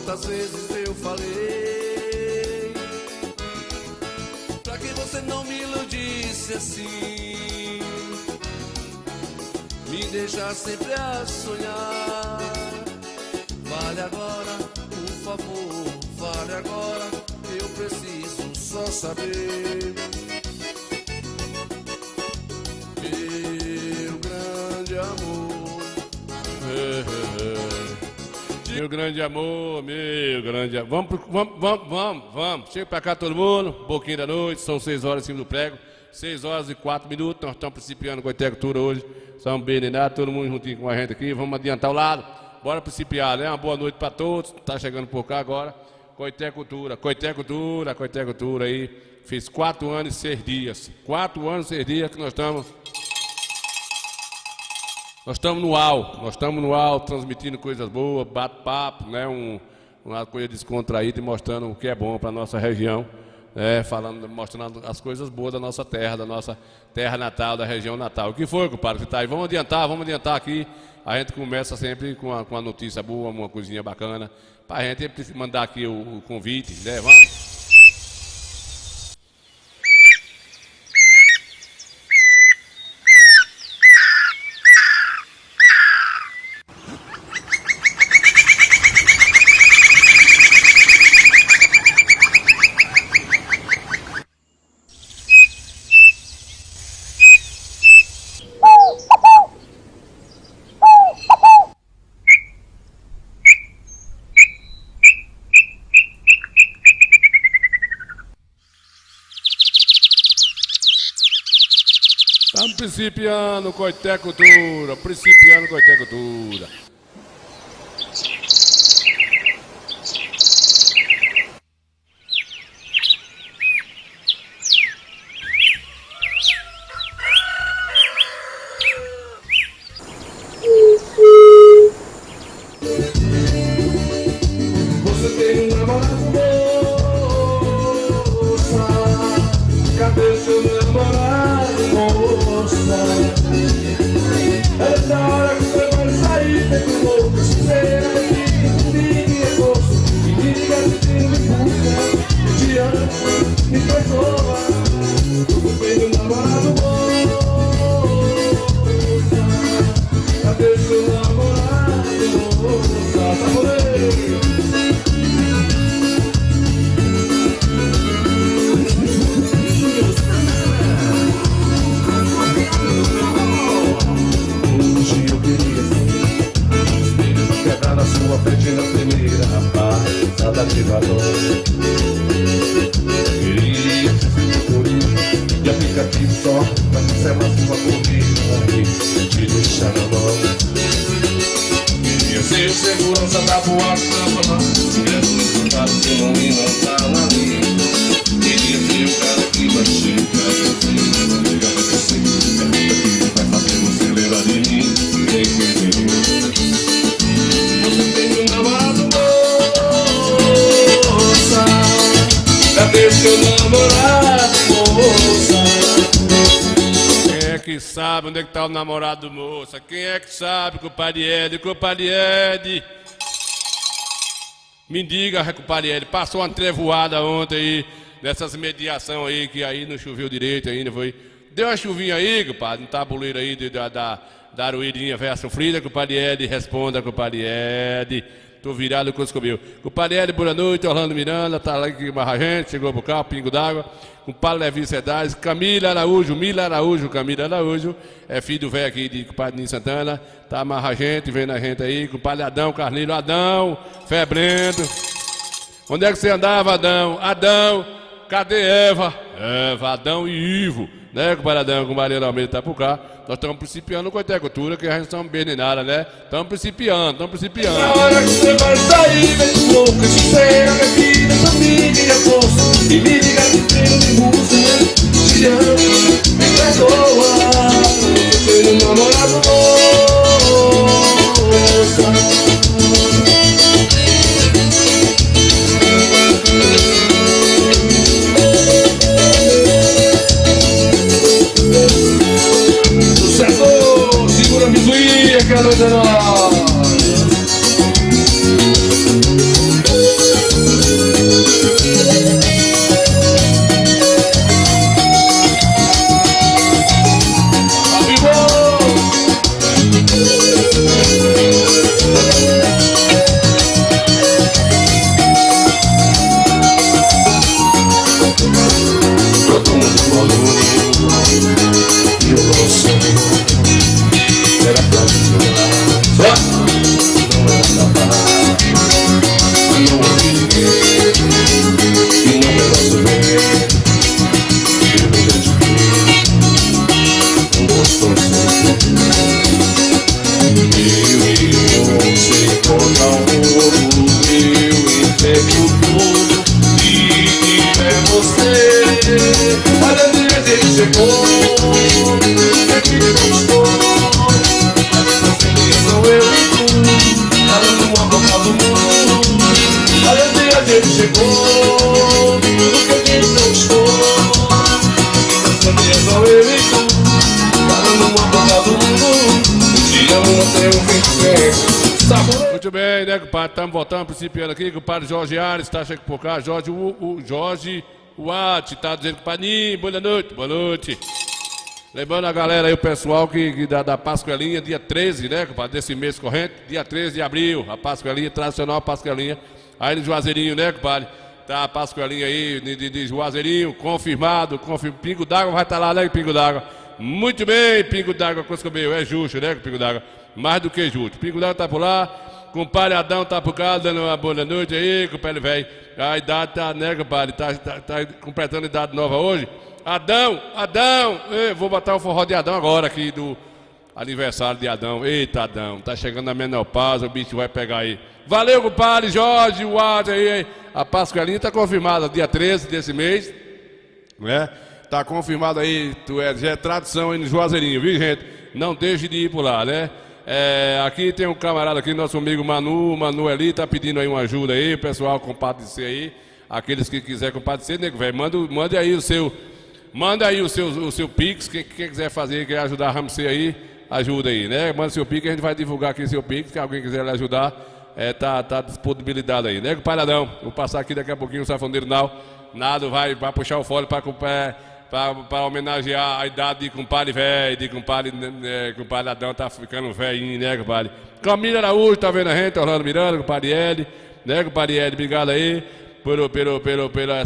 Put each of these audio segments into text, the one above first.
Quantas vezes eu falei pra que você não me iludisse assim, me deixar sempre a sonhar. Fale agora, por favor, fale agora, eu preciso só saber. Meu grande amor, meu grande amor, meu grande amor. Vamos. Chega pra cá todo mundo, um pouquinho da noite, são 6 horas em cima do prego. 6 horas e 4 minutos, nós estamos principiando com a Coitecultura hoje. São Bernardo, todo mundo juntinho com a gente aqui. Vamos adiantar o lado, bora principiar, né? Uma boa noite para todos. Tá chegando por cá agora. Coitecultura aí. Fiz 4 anos e 6 dias. 4 anos e 6 dias que nós estamos no UAU, transmitindo coisas boas, bate-papo, né? Uma coisa descontraída e mostrando o que é bom para nossa região. Mostrando as coisas boas da nossa terra natal, da região natal. O que foi, compadre, que tá aí? Vamos adiantar aqui. A gente começa sempre com uma notícia boa, uma coisinha bacana, pra gente mandar aqui o convite, né? Vamos. Estamos principiando Coitecultura. Você tem um namorado, moça? Cadê seu namorado, moça? Essa hora que você vai sair, feito louco. Você me gosto e me liga pedindo me busca. Me te amo, me perdoa. Eu tenho um namorado, moça. Cadê seu namorado, moça? Tá morrendo. Na sua frente na primeira passada de valor. Queria por isso de aplicativo só pra cancelar sua corrida e te deixar na mão. Queria ser segurança da boate na fama, tivesse me contado que não me lançava ali. Queria ser o cara que vai chegar você, ligar pra você, que vai fazer você lembrar de mim. Sem querer. Você tem um namorado, moça? Cadê seu namorado, moça? Quem é que sabe onde é que tá o namorado, moça? Quem é que sabe, compadre Ed? Me diga, compadre Ed, passou uma trevoada ontem aí, nessas mediações aí, que aí não choveu direito ainda, foi. Deu uma chuvinha aí, compadre, no tabuleiro aí da Aruirinha velha sofrida, compadre Ed, responda, compadre Ed. Tô virado com os comigo. Compadre Ed, boa noite, Orlando Miranda, tá lá aqui com a gente, chegou pro carro, pingo d'água. Compadre Levi Cedais, Camila Araújo, é filho do velho aqui de compadre Nino Santana, tá amarra a gente, vendo a gente aí, compadre Adão, Carlinho, Adão, febrento. Onde é que você andava, Adão? Adão, cadê Eva? Adão e Ivo. Né, compadre Adão, com Maria Almeida tá por cá. Nós estamos principiando com a Coitecultura, que a gente está bem nada, né? Estamos principiando. Na hora que você vai sair, vem louco, sincera, minha filha, família e aposto. E me liga de treino de música, te amo, me perdoa. Eu tenho um namorado, moça. Segura a misuinha que a noite é nóis. final do mundo. Aí um dia a gente chegou, tudo que a gente não gostou. Um dia só eu e tu, cada numa boca do mundo. Um dia um tem um fim sabor. Muito bem, né, compadre? Estamos voltando, principiando aqui. Compadre Jorge Ares está chegando por cá. Jorge, Jorge Watt está dizendo, compadre, boa noite, boa noite. Lembrando a galera aí, o pessoal que da Pascoelinha, dia 13, né, compadre, desse mês corrente, dia 13 de abril, a Pascoelinha, tradicional Pascoelinha, aí no Juazeirinho, né, compadre? Tá a Pascoelinha aí de Juazeirinho, confirmado, Pingo d'Água vai estar lá, né, Pingo d'Água? Muito bem, Pingo d'Água, coisa que eu meio, é justo, né, Pingo d'Água? Mais do que justo. Pingo d'Água tá por lá, compadre Adão tá por cá, dando uma boa noite aí, compadre velho. A idade tá, né, compadre, tá completando idade nova hoje. Adão, eu vou botar o forró de Adão agora aqui do aniversário de Adão. Eita, Adão, tá chegando a menopausa, o bicho vai pegar aí. Valeu, compadre Jorge, o Watt aí. A Pascoelinha tá confirmada, dia 13 desse mês, né? Tá confirmado aí, já é tradição aí no Juazeirinho, viu, gente? Não deixe de ir por lá, né? Aqui tem um camarada aqui, nosso amigo Manu ali, tá pedindo aí uma ajuda aí, o pessoal compadecer aí. Aqueles que quiser compadecer, nego velho, mande aí o seu... Manda aí o seu Pix, quem quiser fazer, quer ajudar a Ramsey aí, ajuda aí, né? Manda seu Pix, a gente vai divulgar aqui seu Pix, se alguém quiser lhe ajudar, tá disponibilidade aí, né, compadradão? Vou passar aqui daqui a pouquinho o safoneiro Nado vai puxar o fole para homenagear a idade de compadre velho, de compadre Adão, tá ficando velhinho, né, compadre? Camila Araújo, tá vendo a gente, Orlando Miranda, compadre Ed, né, compadre Ed, obrigado aí pela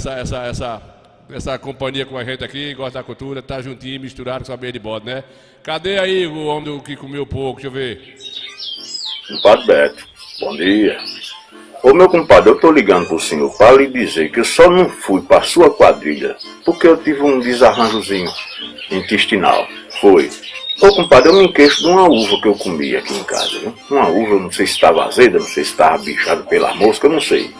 essa companhia com a gente aqui, gosta da cultura, tá juntinho, misturado com saber de bode, né? Cadê aí o homem que comeu pouco? Deixa eu ver. Compadre Beto, bom dia. Ô meu compadre, eu tô ligando pro senhor para lhe dizer que eu só não fui pra sua quadrilha porque eu tive um desarranjozinho intestinal. Foi. Ô compadre, eu me queixo de uma uva que eu comi aqui em casa, viu? Uma uva, não sei se estava azeda, não sei se estava bichada pela mosca, eu não sei.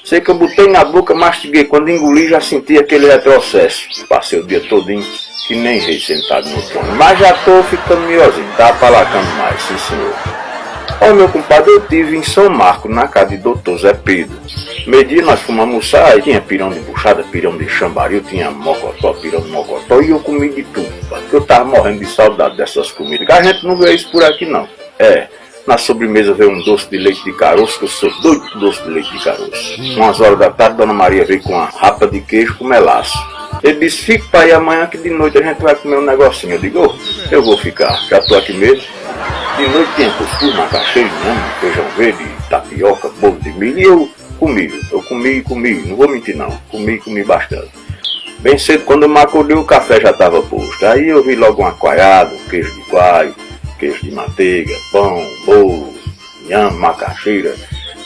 Sei que eu botei na boca, mastiguei, quando engoli já senti aquele retrocesso. Passei o dia todinho que nem rei sentado no trono. Mas já tô ficando melhorzinho, tá apalacando mais, sim senhor. Ó meu compadre, eu tive em São Marco, na casa de doutor Zé Pedro. Meio dia nós fomos almoçar, aí tinha pirão de buchada, pirão de chambaril, tinha mocotó, pirão de mocotó, e eu comi de tudo, porque eu tava morrendo de saudade dessas comidas. A gente não vê isso por aqui não. Na sobremesa veio um doce de leite de caroço, que eu sou doido com doce de leite de caroço. Umas horas da tarde, Dona Maria veio com uma rapa de queijo com melaço. Ele disse, fique para ir amanhã que de noite a gente vai comer um negocinho. Eu digo, eu vou ficar, já tô aqui mesmo. De noite tinha cuscuz, macaxeira, feijão verde, tapioca, bolo de milho, e eu comi, não vou mentir não, comi bastante. Bem cedo, quando eu me acordei, o café já estava posto. Aí eu vi logo uma coalhada, um queijo de coalho, queijo de manteiga, pão, bolo, inhame, macaxeira.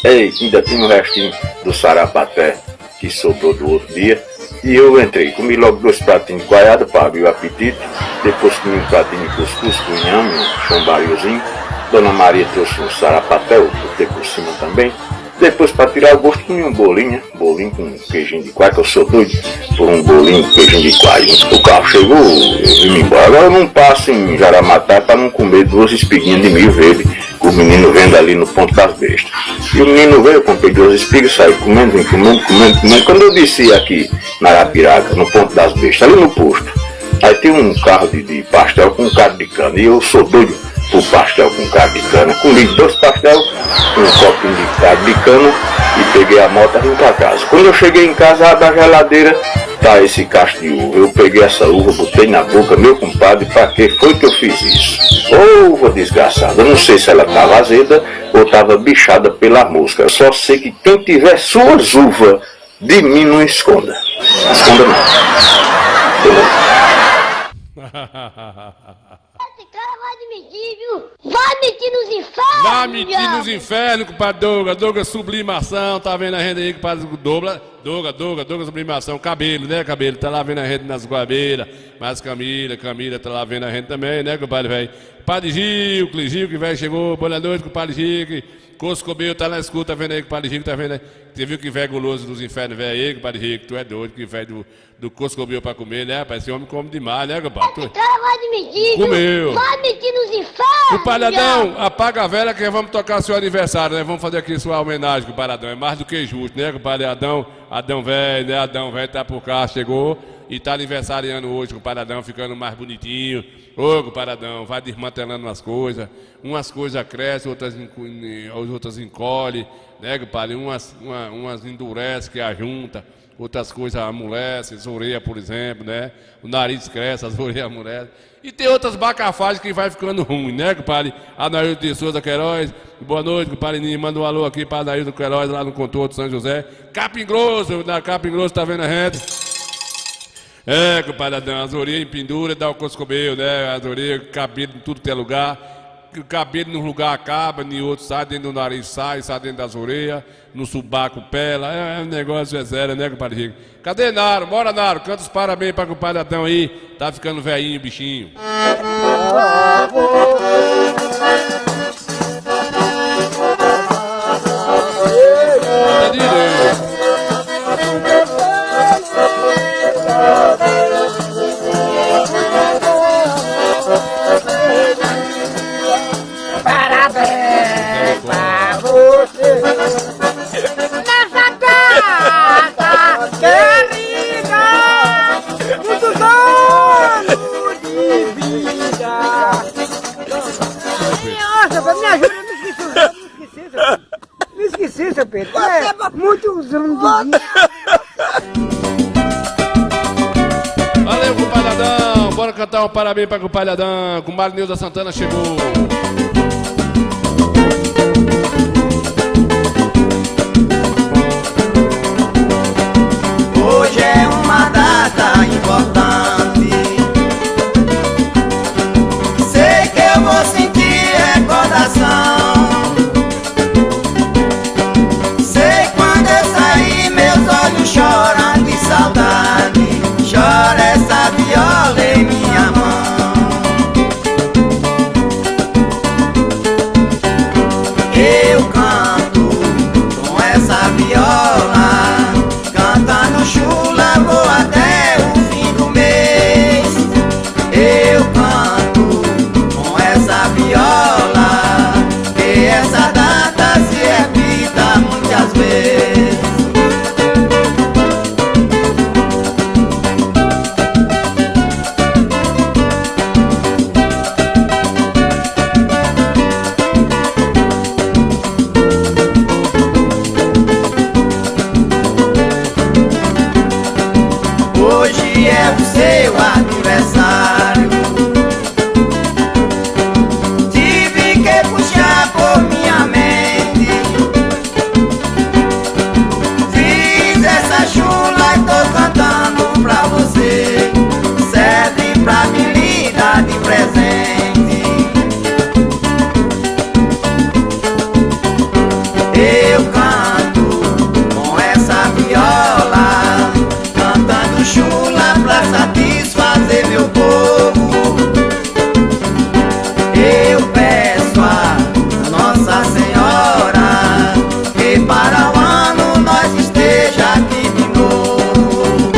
Ei, ainda tinha um restinho do sarapaté que sobrou do outro dia. E eu entrei, comi logo 2 pratinhos de coalhada para abrir o apetite. Depois comi um pratinho de cuscuz com inhame, um chambariozinho. Dona Maria trouxe um sarapaté, eu botei por cima também. Depois, para tirar o gosto, comi um bolinho com queijinho de coalho, que eu sou doido por um bolinho com queijinho de coalho. O carro chegou, eu vim embora. Agora eu não passo em Jaramatá para não comer 2 espiguinhas de milho verde, que o menino vende ali no Ponto das Bestas. E o menino veio, eu comprei 2 espigas, saí comendo. Quando eu desci aqui na Arapiraca, no Ponto das Bestas, ali no posto, aí tem um carro de pastel com um caldo de cana, e eu sou doido por pastel com caldo de cana. Comi 2 pastel, um copinho de caldo de cana e peguei a moto e vim pra casa. Quando eu cheguei em casa, abri a geladeira, tá esse cacho de uva. Eu peguei essa uva, botei na boca, meu compadre, pra que foi que eu fiz isso? Ô uva desgraçada, eu não sei se ela tava azeda ou tava bichada pela mosca. Eu só sei que quem tiver suas uvas, de mim não esconda. Esconda não. Esse cara vai mentir, viu? Vai mentir nos infernos! Vai mentir nos infernos, compadre Douglas Sublimação, tá vendo a gente aí, compadre Douglas Sublimação, cabelo, né, cabelo, tá lá vendo a gente nas goabeiras, mas Camila tá lá vendo a gente também, né, compadre velho? Padre Gil que velho chegou, boa noite, compadre Gil, Coscobinho tá na escuta, tá vendo aí que o Padre Rico tá vendo aí? Você viu que velho guloso dos infernos, velho aí, que o Padre Rico, tu é doido, que velho do Coscobinho pra comer, né, rapaz? Esse homem come demais, né, compadre? Vai de medido. Comeu. Vai medir nos infernos. Compadre Adão, apaga a vela que vamos tocar seu aniversário, né? Vamos fazer aqui sua homenagem, compadre Adão. É mais do que justo, né, compadre Adão? Adão velho, né? Adão velho tá por cá, chegou e tá aniversariando hoje, compadre Adão, ficando mais bonitinho. Ô, compadre Adão, vai desmantelando umas coisas crescem, outras encolhem, né, compadre? Umas endurecem que ajunta, outras coisas amolecem, as orelhas, por exemplo, né? O nariz cresce, as orelhas amolecem. E tem outras bacafagens que vai ficando ruim, né, compadre? Anaildo de Souza Queiroz, boa noite, compadre Ninho, manda um alô aqui para Anaildo Queiroz, lá no Contorno de São José. Capim Grosso, na Capim Grosso, tá vendo a gente? É, compadre Adão, as orelhas em pendura, dá o coscobeio, né? As orelhas, cabelo em tudo que é lugar. O cabelo num lugar acaba, em outro sai, dentro do nariz sai dentro das orelhas, no subaco pela. É um negócio sério, né, compadre Rico? Cadê Naro? Bora, Naro, canta os parabéns para o compadre Adão aí. Tá ficando velhinho, bichinho. Tá direito. Parabéns pra você nessa data querida, muitos anos de vida. Nossa, me ajuda, me esqueci, seu Pedro. Muitos anos de vida. Valeu, compadre Adão. Bora cantar um parabéns para o compadre Adão. Com Marineuza Santana chegou. Hoje é uma data importante. Sei que eu vou sentir recordação. Sei quando eu sair, meus olhos choram de saudade. Chora essa viola em minha mão. Eu canto com essa viola, cantando chula, vou até o fim do mês. Eu canto com essa viola, que essa data se repita muitas vezes. Hoje é o seu aniversário. Tive que puxar por minha mente. Fiz essa chula e tô cantando pra você. Serve pra me lhe dar de presente. Eu canto com essa viola, cantando chula pra satisfazer meu povo. Eu peço a Nossa Senhora que para o ano nós esteja aqui de novo.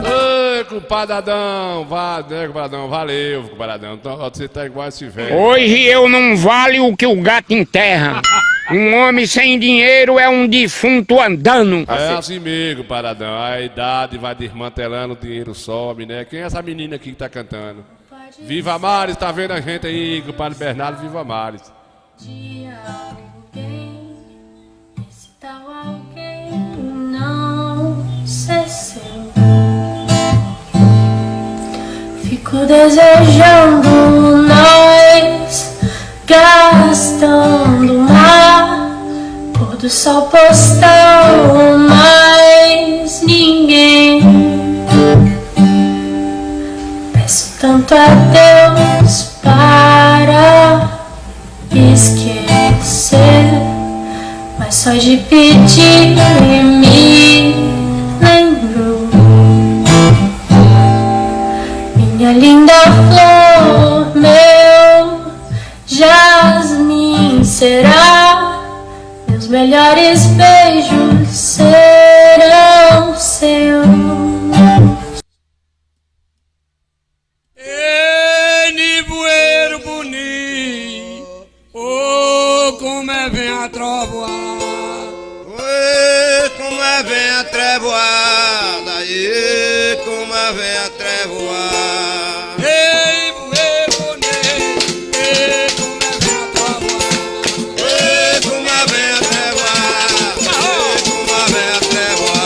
Oi, compadre Adão. Né, compadre Adão? Valeu, compadre Adão. Então, você tá igual esse velho. Hoje eu não vale o que o gato enterra. Um homem sem dinheiro é um defunto andando. É assim mesmo, compadre Adão. A idade vai desmantelando, o dinheiro sobe, né? Quem é essa menina aqui que tá cantando? Viva Maris, tá vendo a gente aí, compadre Bernardo, viva Maris. De alguém, esse tal alguém não cessou. Fico desejando nós, gastando mar, pôr do sol postal, mas ninguém. Peço tanto a Deus para esquecer, mas só de pedir me lembro flor, meu jasmim será. Meus melhores beijos serão seus. Nevoeiro bonito, oh, como é vem a trovoada. Oi, como é vem a trevoada, aí, como é vem a trevoada. Nevoeiro bonito, ei, como é vem a trovoada. Oi, como é vem a trevoada, aí, como é vem a trevoada.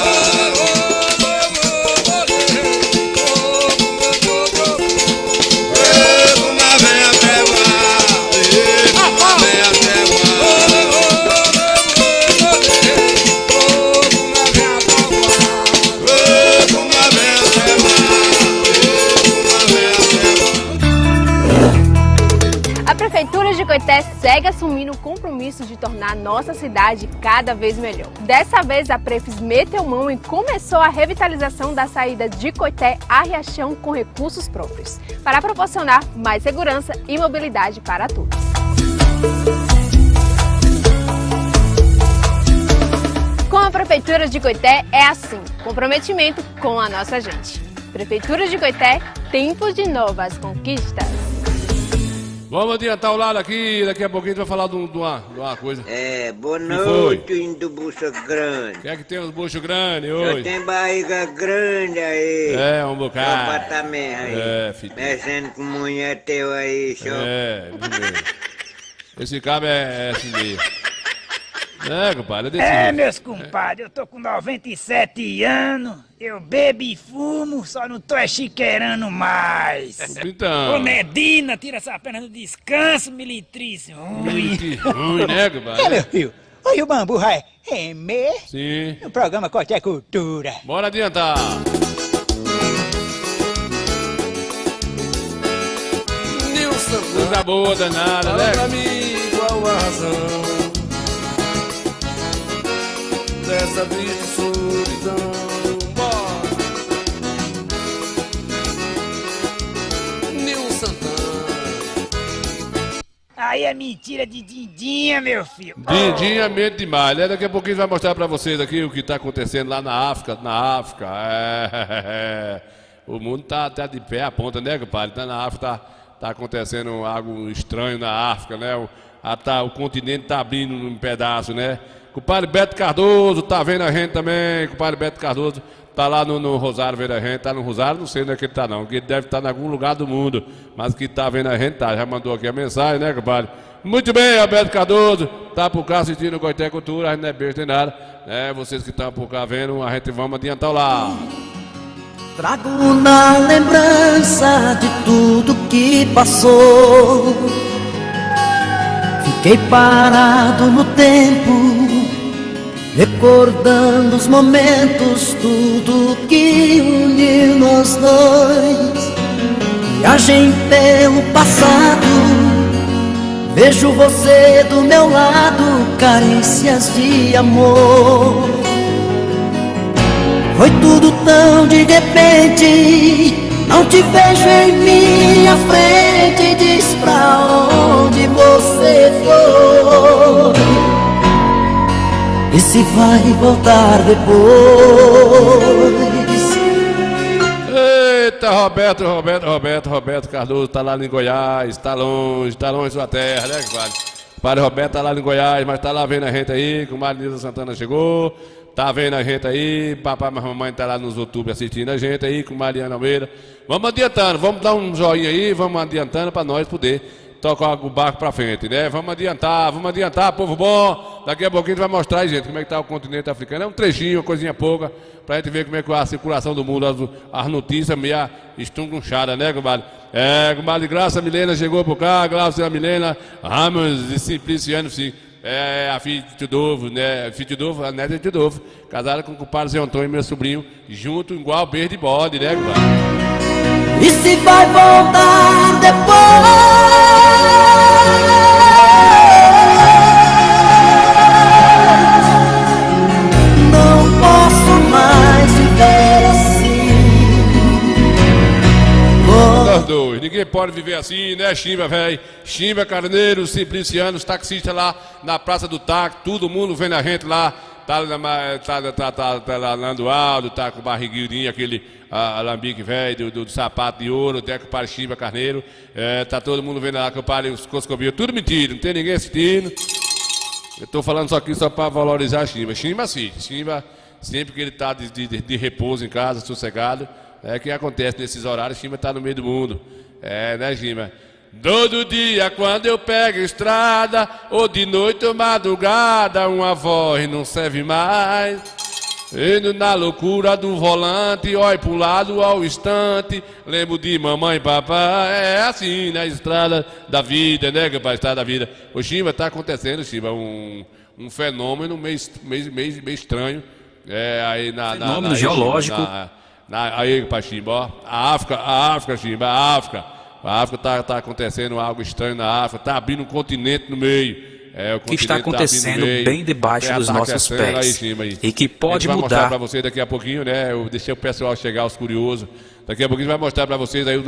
Oi, como é vem a trevoada, aí, como é vem a trevoada. Oi, como é vem a A Prefeitura de Coité segue assumindo o compromisso de tornar nossa cidade cada vez melhor. Dessa vez, a Prefis meteu mão e começou a revitalização da saída de Coité a Riachão com recursos próprios, para proporcionar mais segurança e mobilidade para todos. Com a Prefeitura de Coité é assim, comprometimento com a nossa gente. Prefeitura de Coité, tempo de novas conquistas. Vamos adiantar o lado aqui, daqui a pouquinho a gente vai falar de uma coisa. Boa foi? noite, indo bucha grande. Quem é que tem os buchos grandes Eu hoje? tenho barriga grande aí. É, um bocado. Só pra também aí. É, filho. Mexendo com mulher teu aí, só. É, isso mesmo. Esse cabo é assim mesmo. É, compadre, é desse É, jeito. meus compadres, eu tô com 97 anos, eu bebo e fumo, só não tô chiqueirando mais. Então. Ô Medina, tira essa perna do descanso, militríssimo. Ruim, né, compadre? É, meu filho, oi, o bambu vai remer Sim. no programa Coité Cultura. Bora adiantar. Nilson, Coisa boa, danada, fala né? pra mim qual a razão dessa triste solidão. Bora. Nilson Santana. Aí é mentira de Dindinha, meu filho. Dindinha mente demais, né? Daqui a pouquinho a gente vai mostrar pra vocês aqui o que tá acontecendo lá na África. O mundo tá de pé à ponta, né, compadre? Tá na África, tá acontecendo algo estranho na África, né? O continente tá abrindo um pedaço, né? Compadre Beto Cardoso tá vendo a gente também. Compadre Beto Cardoso tá lá no Rosário vendo a gente. Tá no Rosário, não sei onde é que ele tá não, que ele deve estar em algum lugar do mundo. Mas que tá vendo a gente, tá. Já mandou aqui a mensagem, né, compadre? Muito bem, Alberto Cardoso. Tá por cá assistindo o Coité Cultura, a gente não é besta nem nada. Vocês que estão por cá vendo, a gente vamos adiantar lá. Trago na lembrança de tudo que passou. Fiquei parado no tempo, recordando os momentos, tudo que uniu nós dois. Viagem pelo passado, vejo você do meu lado, carícias de amor. Foi tudo tão de repente, não te vejo em minha frente. Diz pra onde você foi e se vai voltar depois. Eita, Roberto Cardoso tá lá em Goiás, tá longe sua terra, né, compadre? O padre Roberto tá lá em Goiás, mas tá lá vendo a gente aí, com a Nilza Santana chegou. Tá vendo a gente aí, papai e mamãe tá lá nos YouTube assistindo a gente aí com Mariana Almeida. Vamos adiantando, vamos dar um joinha aí, vamos adiantando pra nós poder tocar o barco pra frente, né? Vamos adiantar, povo bom. Daqui a pouquinho a gente vai mostrar aí, gente, como é que tá o continente africano. É um trechinho, uma coisinha pouca, pra gente ver como é que é a circulação do mundo, as notícias meio estungunchadas, né, compadre? Compadre Graça Milena chegou por cá, Graça Milena, Ramos e Simpliciano, sim. A filha de Tidolfo, né? Filha de Tidolfo, a neta de Tidolfo, casada com o compadre Zé Antônio, meu sobrinho, junto, igual beijo de bode, né, compadre? E se vai voltar depois, não posso mais viver assim. Nós dois, ninguém pode viver assim, né, Chimba, velho? Chimba, Carneiro, Simpliciano, os taxistas lá na Praça do Táxi, todo mundo vendo a gente lá. Tá lá no Aldo, tá com o barriguinho, aquele alambique velho do sapato de ouro, até com o padre Chimba Carneiro. Tá todo mundo vendo lá que o padre os Coscobios, tudo mentira, não tem ninguém assistindo. Eu tô falando só aqui só para valorizar a Chimba. Chimba assiste, Chimba, sempre que ele tá de repouso em casa, sossegado, é que acontece nesses horários, Chimba tá no meio do mundo. Né, Chimba? Todo dia quando eu pego estrada, ou de noite ou madrugada, uma voz não serve mais. Indo na loucura do volante, olho pro lado ao instante, lembro de mamãe e papai. É assim na estrada da vida, né, que estrada da vida. Ô, Chimba, tá acontecendo, Chimba, um fenômeno meio estranho. Aí fenômeno geológico. Aí, Chimba, ó, a África, Chimba, a África. A África tá acontecendo algo estranho na África, tá abrindo um continente no meio. O que está acontecendo bem debaixo dos nossos pés e que pode mudar. Vai mostrar para vocês daqui a pouquinho, né? Eu deixei o pessoal chegar, os curiosos. Daqui a pouquinho vai mostrar para vocês aí,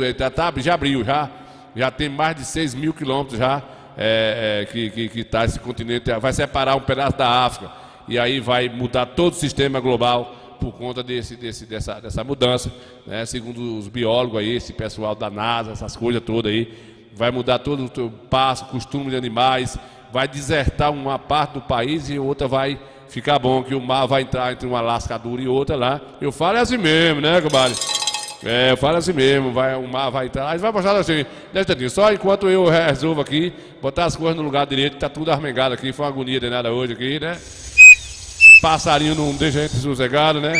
já abriu, já tem mais de 6 mil quilômetros já que tá esse continente, vai separar um pedaço da África e aí vai mudar todo o sistema global por conta dessa mudança, né? Segundo os biólogos aí, esse pessoal da NASA, essas coisas todas aí, vai mudar todo o passo, costume de animais, vai desertar uma parte do país e outra vai ficar bom, que o mar vai entrar entre uma lascadura e outra lá. Eu falo assim mesmo, né, compadre? Eu falo assim mesmo, o mar vai entrar, aí vai mostrar assim, só enquanto eu resolvo aqui, botar as coisas no lugar direito, tá tudo armengado aqui, foi uma agonia danada hoje aqui, né? Passarinho não deixa a gente sossegado, né?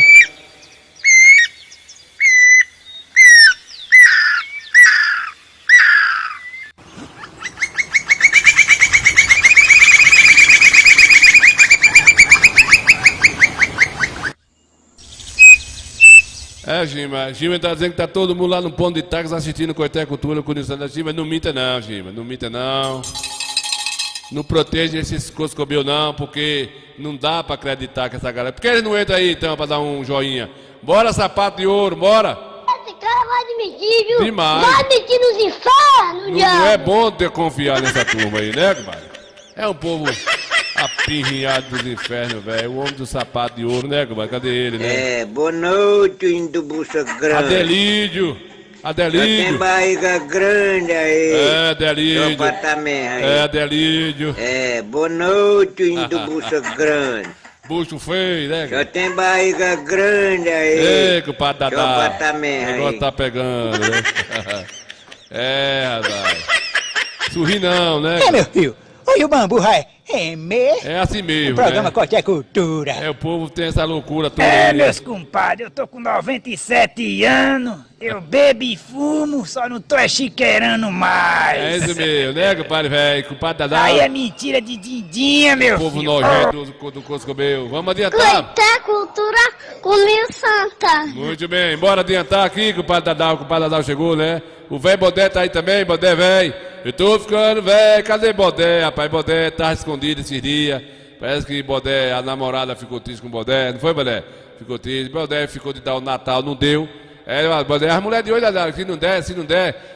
Gima tá dizendo que tá todo mundo lá no ponto de táxi assistindo Coité Cultura, condição da Gima. Não minta não, Gima, não minta não. Não proteja esses Coscobios não, porque não dá pra acreditar que essa galera... Por que eles não entram aí então pra dar um joinha? Bora, sapato de ouro, bora! Esse cara vai admitir, viu? Demais. Vai admitir nos infernos, não é bom ter confiar nessa turma aí, né, compadre? É um povo apirrinhado dos infernos, velho. O homem do sapato de ouro, né, compadre? Cadê ele, né? Boa noite, indo bucha grande. Adelídio. Tem barriga grande aí. Adelídio. Adelídio. Boa noite, indo bucha grande. Bucho feio, né? Já tem barriga grande aí. Ei, compadre Dadá. O negócio tá pegando, né? Rapaz. Sorri não, né? Meu filho. Oi, o bambu, vai. É assim mesmo, o programa né? Coité Cultura. O povo tem essa loucura toda aí, né? Meus compadres, eu tô com 97 anos, eu bebo e fumo, só não tô chiqueirando mais. É isso mesmo, né, compadre velho? Compadre Dadá. Aí é mentira de dindinha, meu filho. O povo nojento do Coscobeu. Vamos adiantar. Coité Cultura com Nil Santa. Muito bem, bora adiantar aqui, compadre Dadá. O compadre Dadá chegou, né? O velho Bodé tá aí também, Bodé velho. Eu tô ficando velho, cadê Bodé? Rapaz, Bodé tá escondido esses dias. Parece que Bodé, a namorada ficou triste com Bodé, não foi, Bodé? Ficou triste. Bodé ficou de dar o Natal, não deu. Bodé, as mulheres de hoje,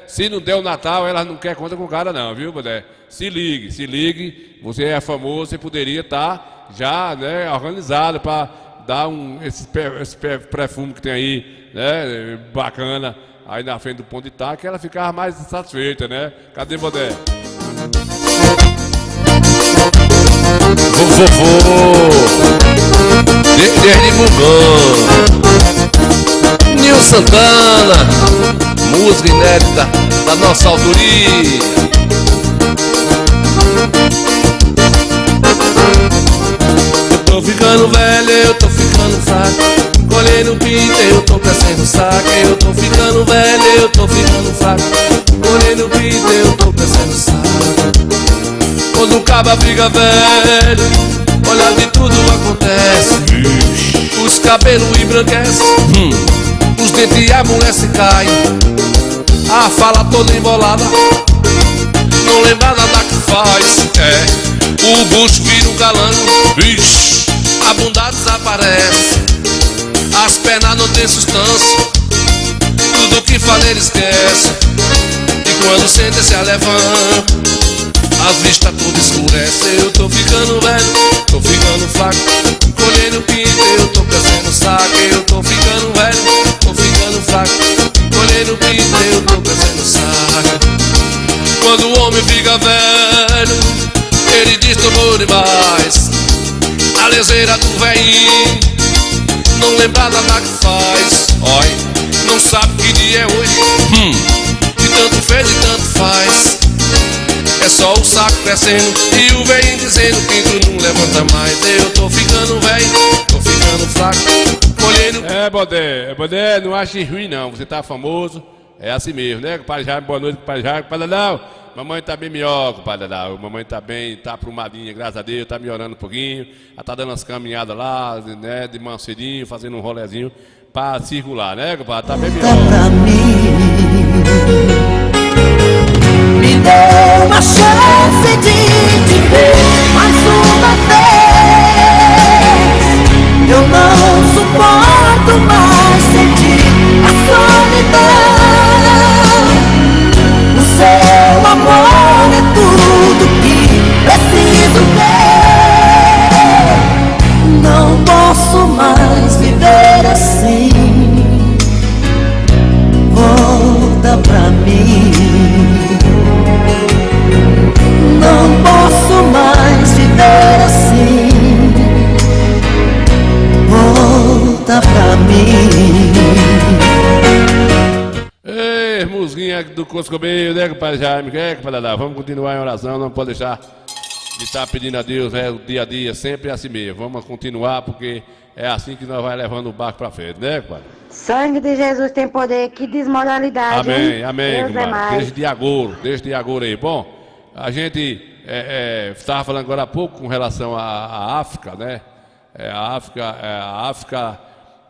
se não der o Natal, elas não querem conta com o cara não, viu, Bodé? Se ligue, você é famoso, você poderia estar já, né, organizado para dar esse perfume que tem aí, né, bacana. Aí na frente do ponto de táxi, ela ficava mais satisfeita, né? Cadê Bodé? Vovô desde Mugão, Nil Santana, música inédita da nossa autoria. Eu tô ficando velho, eu tô ficando fraco. Colhei no pinto, eu tô crescendo saco. Eu tô ficando velho, eu tô ficando fraco. Colhei no pinto, eu tô crescendo saco. Quando o caba fica velho, olha de tudo acontece. Os cabelos embranquecem, os dentes amolece e caem. A fala toda embolada, não lembra nada que faz. O bucho vira um calango, vixe, a bunda desaparece. As pernas não tem sustância, tudo que fala ele esquece. E Quando senta se levanta, a vista toda escurece. Eu tô ficando velho, tô ficando fraco. Colhendo pinto, eu tô crescendo saco. Eu tô ficando velho, tô ficando fraco. Colhendo pinto, eu tô crescendo saco. Quando o homem fica velho, ele diz tomou demais. A leseira do velhinho, não lembra nada que faz. Oi, não sabe que dia é hoje. De tanto fez e tanto faz. É só o saco crescendo e o velhinho dizendo que tu não levanta mais. Eu tô ficando velho, tô ficando fraco, colhendo... Bodé, não ache ruim não, você tá famoso, é assim mesmo, né? Compadre Jaime, boa noite, compadre Jaime. Compadre Dadal, mamãe tá bem melhor, compadre Dadal. Mamãe tá bem, tá aprumadinha, graças a Deus, tá melhorando um pouquinho. Ela tá dando umas caminhadas lá, né? De manhã cedinho, fazendo um rolezinho pra circular, né, compadre? Tá bem melhor. Me dê uma chance de te ver mais uma vez. Eu não suporto mais sentir a solidão. O seu amor é tudo que preciso ter. Não posso mais viver assim. Volta pra mim. Não posso mais viver assim. Volta pra mim. Ei, musguinha do Coscobeio, né, compadre Jaime? Compadre Dadá? Vamos continuar em oração, não pode deixar de estar pedindo a Deus, né, o dia a dia, sempre assim mesmo. Vamos continuar, porque é assim que nós vamos levando o barco pra frente, né, compadre? Sangue de Jesus tem poder, que desmoralidade. Amém, hein? amém, Deus é mais. desde de agora aí. Bom, a gente estava falando agora há pouco com relação à África, né? A África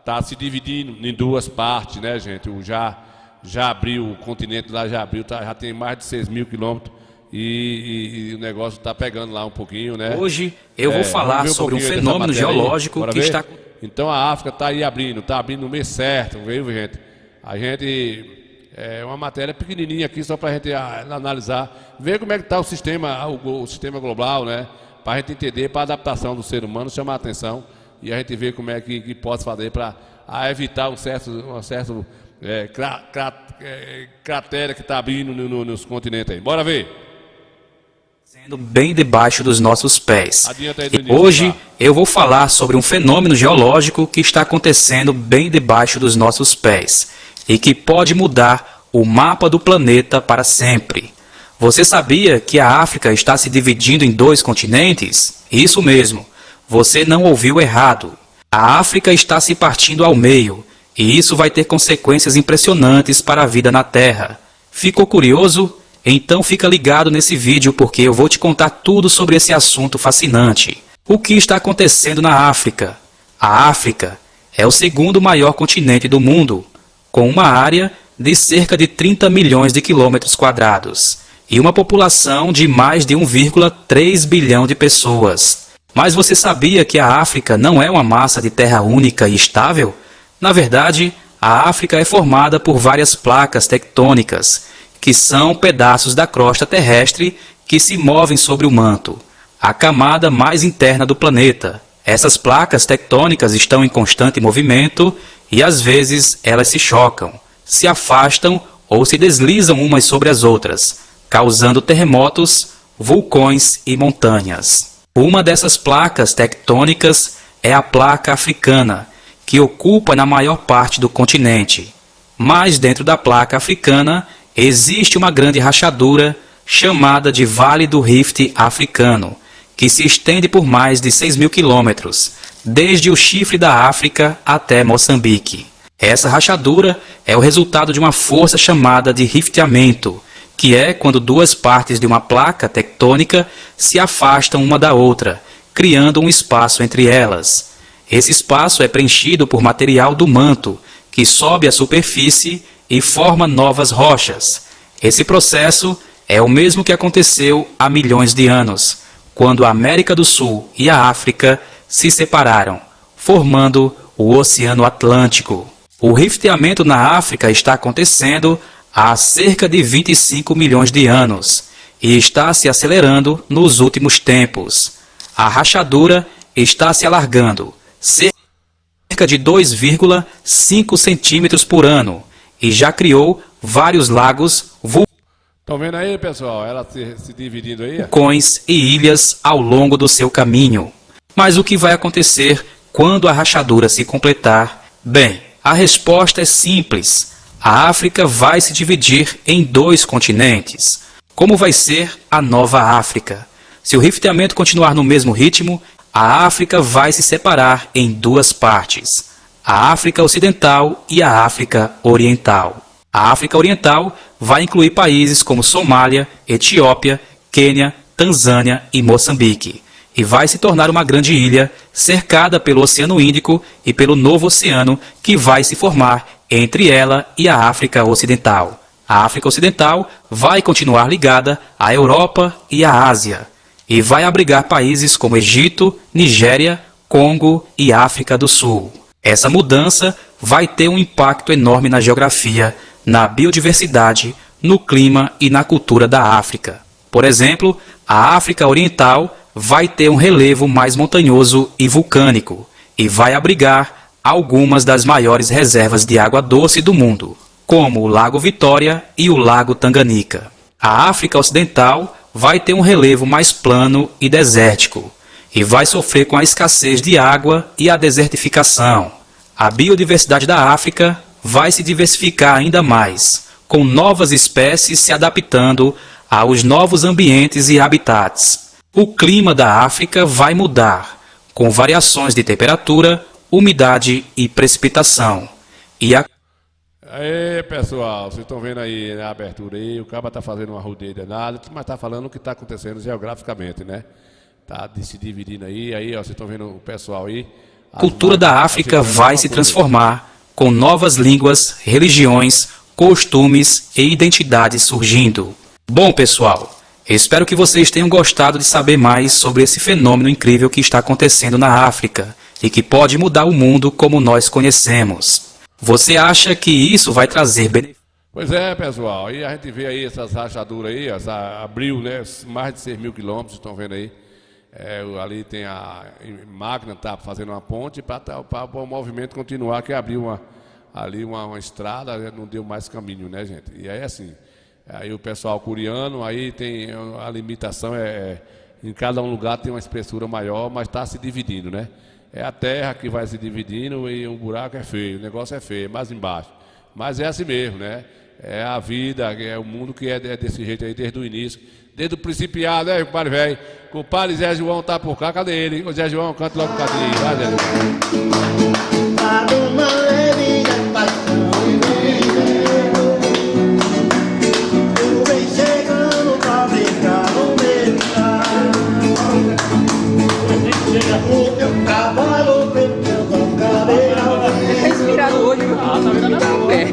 está se dividindo em duas partes, né, gente? Já abriu, o continente lá já abriu, já tem mais de 6 mil quilômetros e o negócio está pegando lá um pouquinho, né? Hoje eu vou falar sobre um fenômeno geológico que está... Então a África está aí abrindo, no mês certo, viu, gente? A gente... É uma matéria pequenininha aqui, só para a gente analisar, ver como é que está o sistema global, né? Para a gente entender, para a adaptação do ser humano, chamar a atenção e a gente ver como é que pode fazer para evitar uma certa cratera que está abrindo nos continentes aí. Bora ver! Sendo bem debaixo dos nossos pés. E hoje eu vou falar sobre um fenômeno geológico que está acontecendo bem debaixo dos nossos pés e que pode mudar o mapa do planeta para sempre. Você sabia que a África está se dividindo em 2 continentes? Isso mesmo, você não ouviu errado. A África está se partindo ao meio, e isso vai ter consequências impressionantes para a vida na Terra. Ficou curioso? Então fica ligado nesse vídeo porque eu vou te contar tudo sobre esse assunto fascinante. O que está acontecendo na África? A África é o 2º maior continente do mundo, com uma área de cerca de 30 milhões de quilômetros quadrados e uma população de mais de 1,3 bilhão de pessoas. Mas você sabia que a África não é uma massa de terra única e estável? Na verdade, a África é formada por várias placas tectônicas, que são pedaços da crosta terrestre que se movem sobre o manto, a camada mais interna do planeta. Essas placas tectônicas estão em constante movimento e às vezes elas se chocam, se afastam ou se deslizam umas sobre as outras, causando terremotos, vulcões e montanhas. Uma dessas placas tectônicas é a placa africana, que ocupa na maior parte do continente. Mas dentro da placa africana existe uma grande rachadura chamada de Vale do Rift Africano, que se estende por mais de 6 mil quilômetros, desde o chifre da África até Moçambique. Essa rachadura é o resultado de uma força chamada de rifteamento, que é quando 2 partes de uma placa tectônica se afastam uma da outra, criando um espaço entre elas. Esse espaço é preenchido por material do manto, que sobe à superfície e forma novas rochas. Esse processo é o mesmo que aconteceu há milhões de anos, quando a América do Sul e a África se separaram, formando o Oceano Atlântico. O rifteamento na África está acontecendo há cerca de 25 milhões de anos e está se acelerando nos últimos tempos. A rachadura está se alargando cerca de 2,5 centímetros por ano e já criou vários lagos, Estão vendo aí, pessoal? Ela se dividindo aí? vulcões e ilhas ao longo do seu caminho. Mas o que vai acontecer quando a rachadura se completar? Bem, a resposta é simples. A África vai se dividir em 2 continentes. Como vai ser a nova África? Se o rifteamento continuar no mesmo ritmo, a África vai se separar em 2 partes. A África Ocidental e a África Oriental. A África Oriental vai incluir países como Somália, Etiópia, Quênia, Tanzânia e Moçambique. E vai se tornar uma grande ilha cercada pelo Oceano Índico e pelo novo oceano que vai se formar entre ela e a África Ocidental. A África Ocidental vai continuar ligada à Europa e à Ásia e vai abrigar países como Egito, Nigéria, Congo e África do Sul. Essa mudança vai ter um impacto enorme na geografia, na biodiversidade, no clima e na cultura da África. Por exemplo, a África Oriental vai ter um relevo mais montanhoso e vulcânico e vai abrigar algumas das maiores reservas de água doce do mundo, como o Lago Vitória e o Lago Tanganica. A África Ocidental vai ter um relevo mais plano e desértico e vai sofrer com a escassez de água e a desertificação. A biodiversidade da África vai se diversificar ainda mais, com novas espécies se adaptando aos novos ambientes e habitats. O clima da África vai mudar, com variações de temperatura, umidade e precipitação. Aí, pessoal, vocês estão vendo aí na abertura aí, o cara tá fazendo uma rodeia danada, mas tá falando o que está acontecendo geograficamente, né? Tá se dividindo aí, ó, vocês estão vendo o pessoal aí. A cultura da África vai se transformar, com novas línguas, religiões, costumes e identidades surgindo. Bom, pessoal, espero que vocês tenham gostado de saber mais sobre esse fenômeno incrível que está acontecendo na África e que pode mudar o mundo como nós conhecemos. Você acha que isso vai trazer benefícios? Pois é, pessoal, e a gente vê aí essas rachaduras aí, abriu, né, mais de 6 mil quilômetros, estão vendo aí. Ali tem a máquina tá fazendo uma ponte para o movimento continuar, que abriu uma estrada, não deu mais caminho, né, gente? E aí assim, aí o pessoal coreano, aí tem a limitação, em cada um lugar tem uma espessura maior, mas está se dividindo, né? É a terra que vai se dividindo e um buraco é feio, o negócio é feio, mais embaixo. Mas é assim mesmo, né? É a vida, é o mundo que é desse jeito aí desde o início. Desde o principiado, né, compadre velho? Compadre Zé João tá por cá, cadê ele? Ô Zé João, canta logo um cadinho, vai, Zé Inspirado hoje, viu? Tá vendo na pé.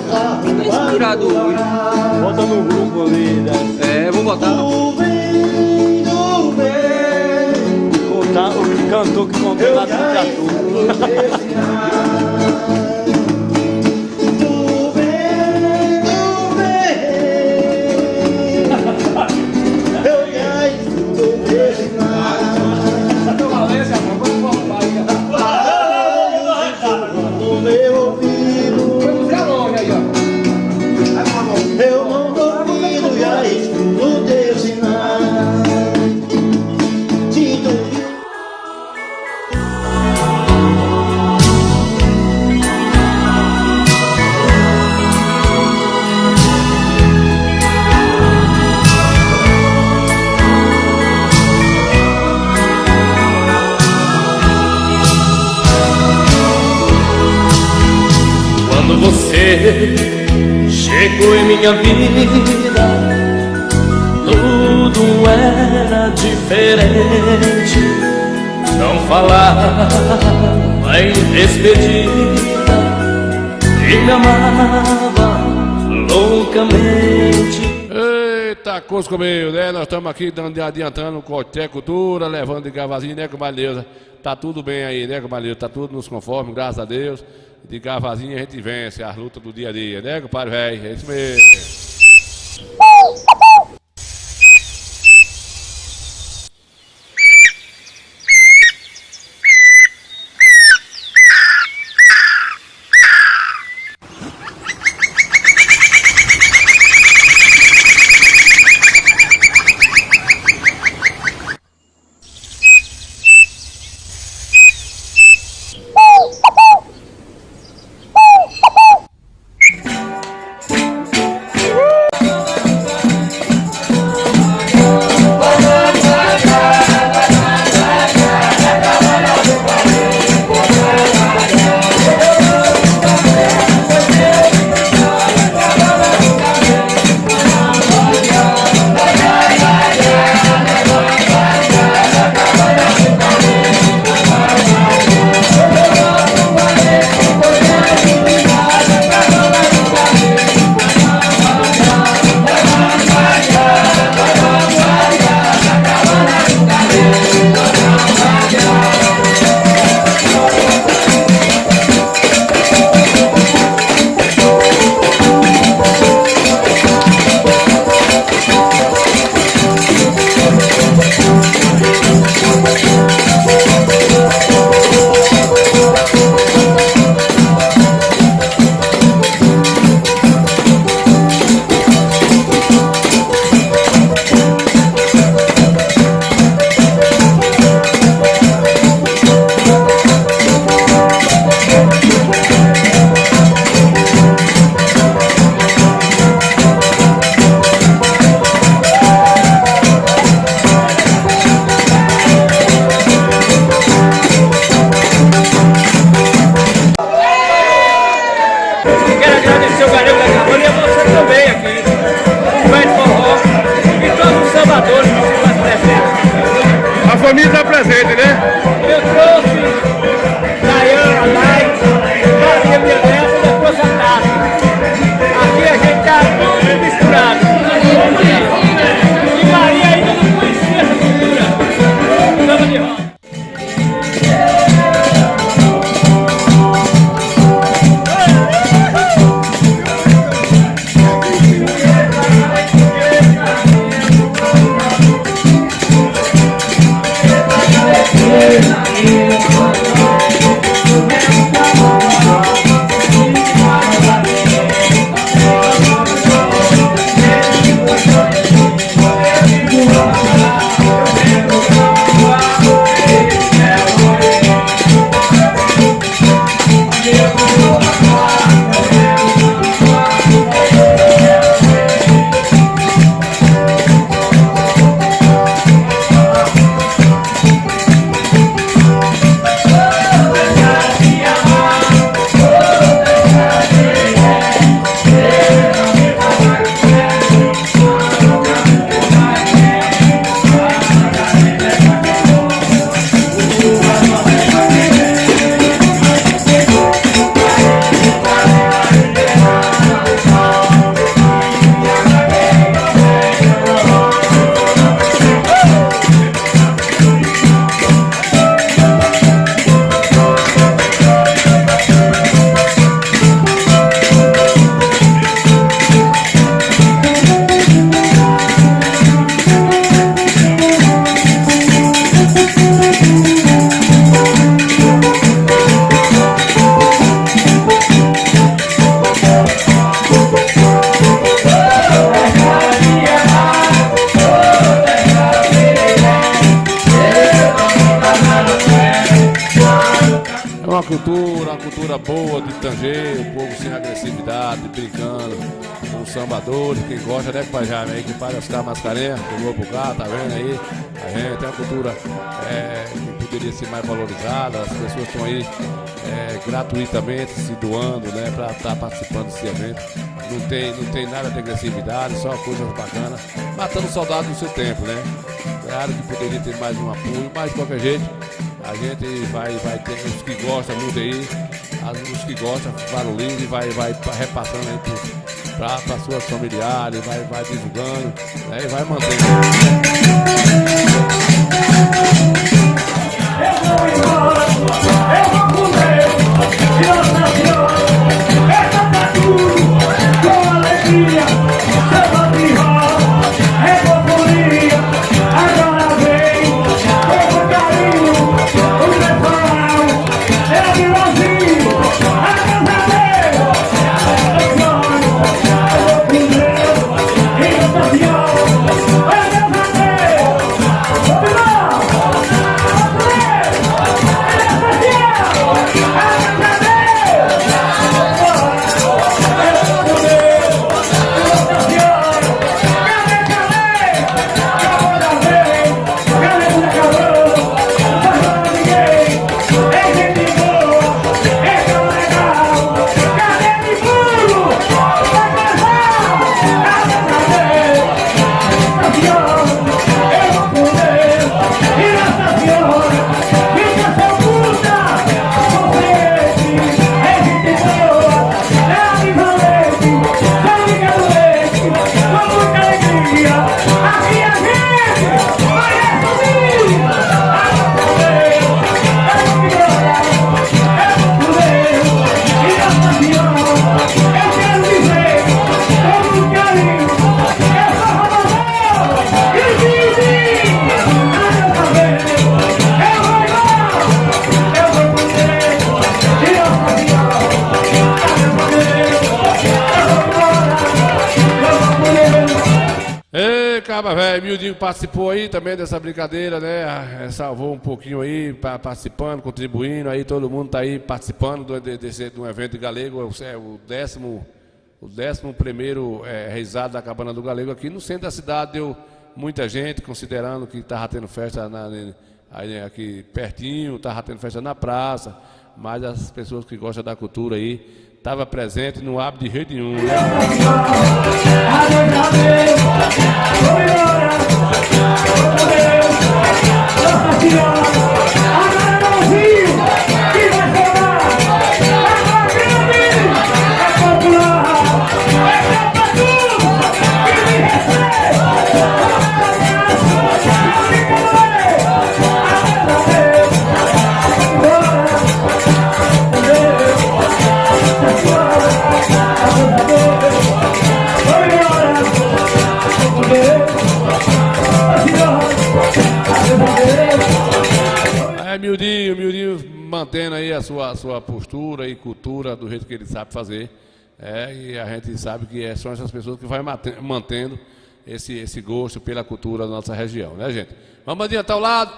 Tá inspirado hoje. Bota no grupo ali, né? Vou botar. O cantor que contou lá do teatro. Chegou em minha vida, tudo era diferente. Não falava em despedida e me amava loucamente. Eita da Coscomeio, né? Nós estamos aqui adiantando o Coité Cultura, levando de Gavazinho, né, Comadre? Tá tudo bem aí, né, Comadre? Tá tudo nos conforme, graças a Deus. De Gavazinho a gente vence as lutas do dia a dia, né, compadre velho? É isso mesmo. família está presente, né? Eu trouxe Dayana, Maria, minha neta, da Cruzatata. Aqui a gente está tudo misturado. E Maria ainda não conhecia essa cultura. Samba de roda. Uma cultura boa de Tanger, o povo sem agressividade, brincando, com sambadores, quem gosta, né, pai Jaime, aí que faz as mascarenhas, pegou pro cá, tá vendo aí? A gente tem uma cultura que poderia ser mais valorizada, as pessoas estão aí gratuitamente se doando, né, pra estar participando desse evento. Não tem nada de agressividade, só coisas bacanas, matando saudade do seu tempo, né? Claro que poderia ter mais um apoio, mas de qualquer jeito, a gente vai ter os que gostam muito aí, os que gostam, valoriza e vai repassando aí para suas familiares, vai divulgando, né, e vai mantendo. Mildinho participou aí também dessa brincadeira, né? Salvou um pouquinho aí, participando, contribuindo. Aí todo mundo está aí participando de um evento de Galego. É o 11º reizado da Cabana do Galego aqui no centro da cidade. Deu muita gente, considerando que estava tendo festa aqui pertinho, estava tendo festa na praça. Mas as pessoas que gostam da cultura aí estava presente, não abre de jeito nenhum, né? Mildinho mantendo aí a sua postura e cultura do jeito que ele sabe fazer. E a gente sabe que são essas pessoas que vai mantendo esse gosto pela cultura da nossa região, né, gente? Vamos adiantar o lado.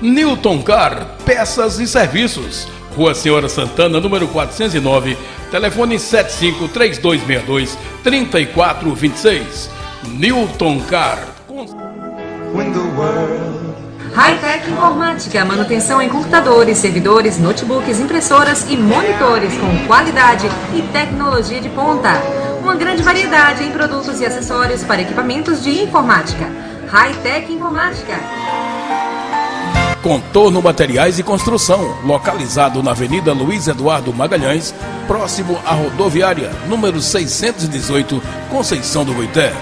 Newton Car, peças e serviços. Rua Senhora Santana, número 409, telefone 75-3262-3426. Newton Car. Hightech Informática, manutenção em computadores, servidores, notebooks, impressoras e monitores com qualidade e tecnologia de ponta. Uma grande variedade em produtos e acessórios para equipamentos de informática. Hightech Informática. Contorno Materiais e Construção, localizado na Avenida Luiz Eduardo Magalhães, próximo à rodoviária, número 618, Conceição do Goité.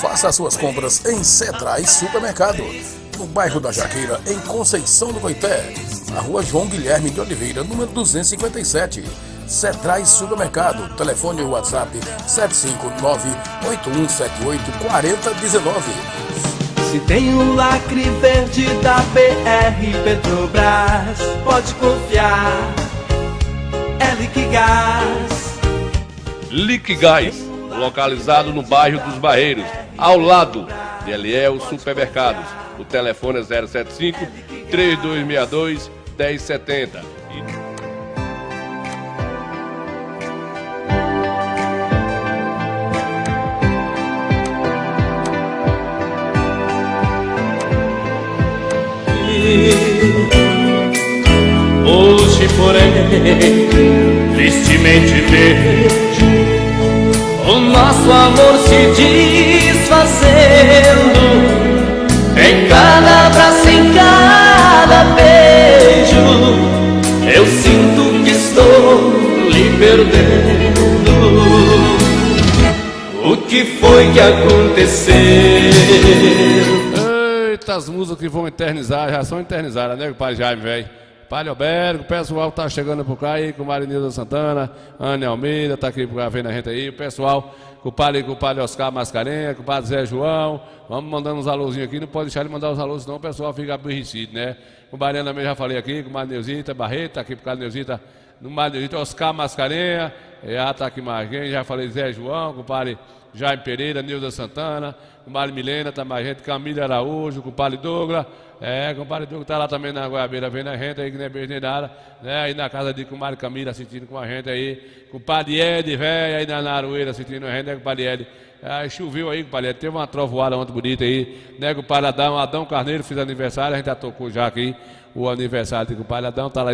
Faça as suas compras em Cetrais Supermercado, no bairro da Jaqueira, em Conceição do Goité, na rua João Guilherme de Oliveira, número 257. Cetrais Supermercado, telefone e WhatsApp 759-8178-4019. Se tem um lacre verde da BR Petrobras, pode confiar, é Liquigás. Liquigás, localizado no bairro dos Barreiros, ao lado de Eliel Supermercados. O telefone é 075-3262-1070. Hoje, porém, tristemente vejo o nosso amor se desfazendo em cada abraço, em cada beijo. Eu sinto que estou lhe perdendo. O que foi que aconteceu? Eita, as músicas que vão eternizar, já são eternizadas, né, Padre Jaime, velho? Padre Alberto, o pessoal tá chegando por cá aí, com o Marinildo Santana, Ana Almeida, tá aqui por cá vendo a gente aí, o pessoal, com o Padre Oscar Mascarenha, com o Padre Zé João, vamos mandando uns alôzinhos aqui, não pode deixar de mandar os alôs, senão o pessoal fica aborrecido, né? Com o Mariana também já falei aqui, com o Marinilzita Barreto, tá aqui por causa do Neuzita, no Marinilzita, Oscar Mascarenha, já tá aqui mais quem, já falei Zé João, com o Padre Jaime Pereira, Nilda Santana, com o Padre Milena, tá mais gente, Camila Araújo, com o Padre Douglas, com o Padre Douglas tá lá também na Goiabeira, vendo a gente aí, que não é beijo nem nada, né? Aí na casa de com o Mário Camila assistindo com a gente aí, com o Padre Ed, velho, aí na Aroeira assistindo a gente, né, com o Padre Ed. Aí choveu aí, com o Padre Ed, teve uma trovoada muito bonita aí, né, com o Padre Adão Carneiro fez aniversário, a gente já tocou já aqui o aniversário com o Padre Adão, tá lá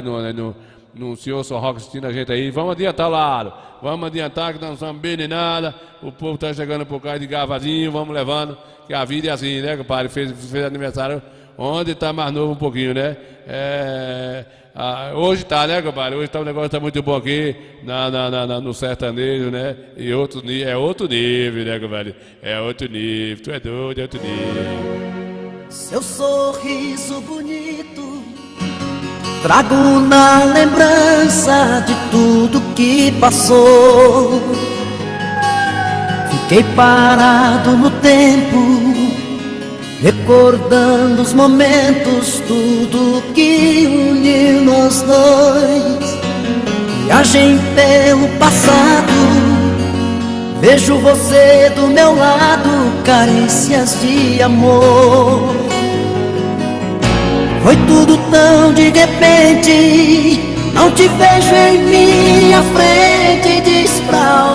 no Senhor São Roque assistindo a gente aí. Vamos adiantar, Laro. Vamos adiantar que nós não somos bem nem nada. O povo tá chegando por cá de gavazinho, vamos levando. Que a vida é assim, né, compadre? Fez aniversário onde tá mais novo um pouquinho, né? Hoje tá, né, compadre? Hoje tá, o negócio tá muito bom aqui no sertanejo, né? E outro nível, né, compadre? É outro nível. Tu é doido, é outro nível. Seu sorriso bonito trago na lembrança de tudo que passou. Fiquei parado no tempo, recordando os momentos, tudo que uniu nós dois. Viagem pelo passado, vejo você do meu lado, carícias de amor. Foi tudo tão de repente, não te vejo em minha frente. Diz pra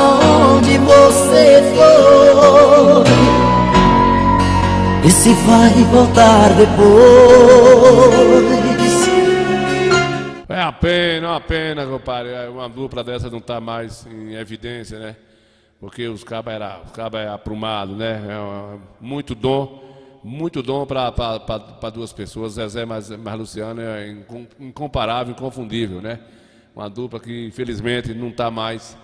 onde você foi e se vai voltar depois. É uma pena, compadre, uma dupla dessa não tá mais em evidência, né? Porque os cabas é aprumado, né? Muito dom para duas pessoas. Zezé mais Luciano é incomparável, inconfundível, né? Uma dupla que infelizmente não está mais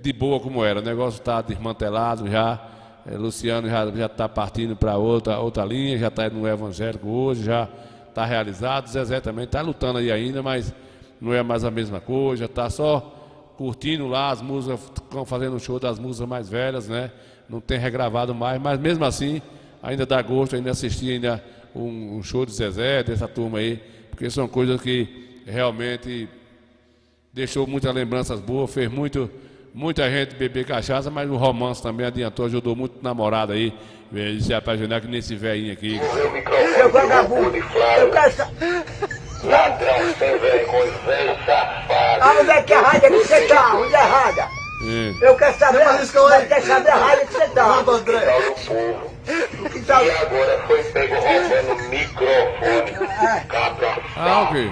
de boa como era. O negócio está desmantelado já. Luciano já está partindo para outra linha, já está no evangélico hoje, já está realizado. Zezé também está lutando aí ainda, mas não é mais a mesma coisa. Está só curtindo lá as músicas, fazendo um show das músicas mais velhas, né? Não tem regravado mais, mas mesmo assim ainda dá gosto ainda assistir ainda um show de Zezé, dessa turma aí, porque são coisas que realmente deixou muitas lembranças boas, fez muita gente beber cachaça, mas o romance também adiantou, ajudou muito o namorado aí, de se apaixonar que nesse velhinho aqui. Seu vagabundo, eu quero... Ladrão sem vergonha, velho safado. Onde é que a rádio que você tá? Onde é a rádio? Eu quero saber, quer saber a rádio que você tá. E agora foi pego roubando o microfone. Cabra ok.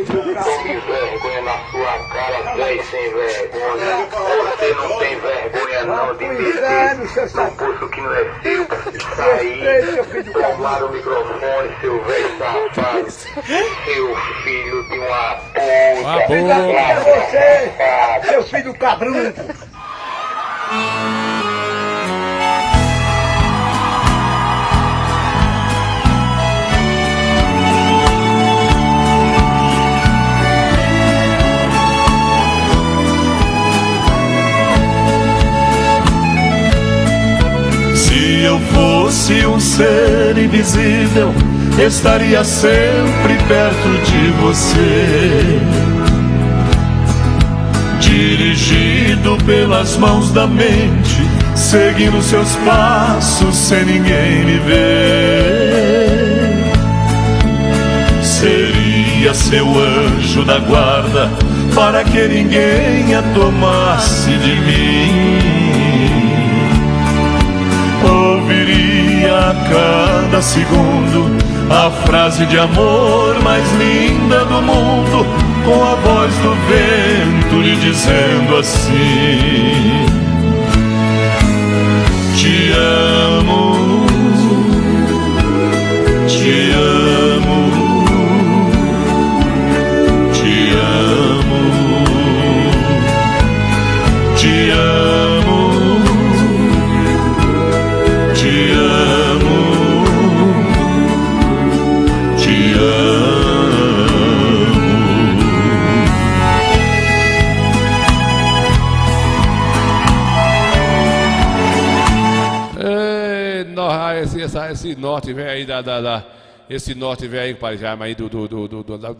Tome vergonha na sua cara, velho sem vergonha. Você não tem vergonha não de meter no posto que não é seu. Sair, tomar o microfone, seu velho safado. Seu filho de uma puta. É você, seu filho cabrunco. Se eu fosse um ser invisível, estaria sempre perto de você, dirigido pelas mãos da mente, seguindo seus passos sem ninguém me ver. Seria seu anjo da guarda para que ninguém a tomasse de mim. Ouviria a cada segundo a frase de amor mais linda do mundo, com a voz do vento lhe dizendo assim: te amo, te amo, te amo, te amo, te amo, te amo. Esse norte vem aí esse norte vem aí, Parajama, aí do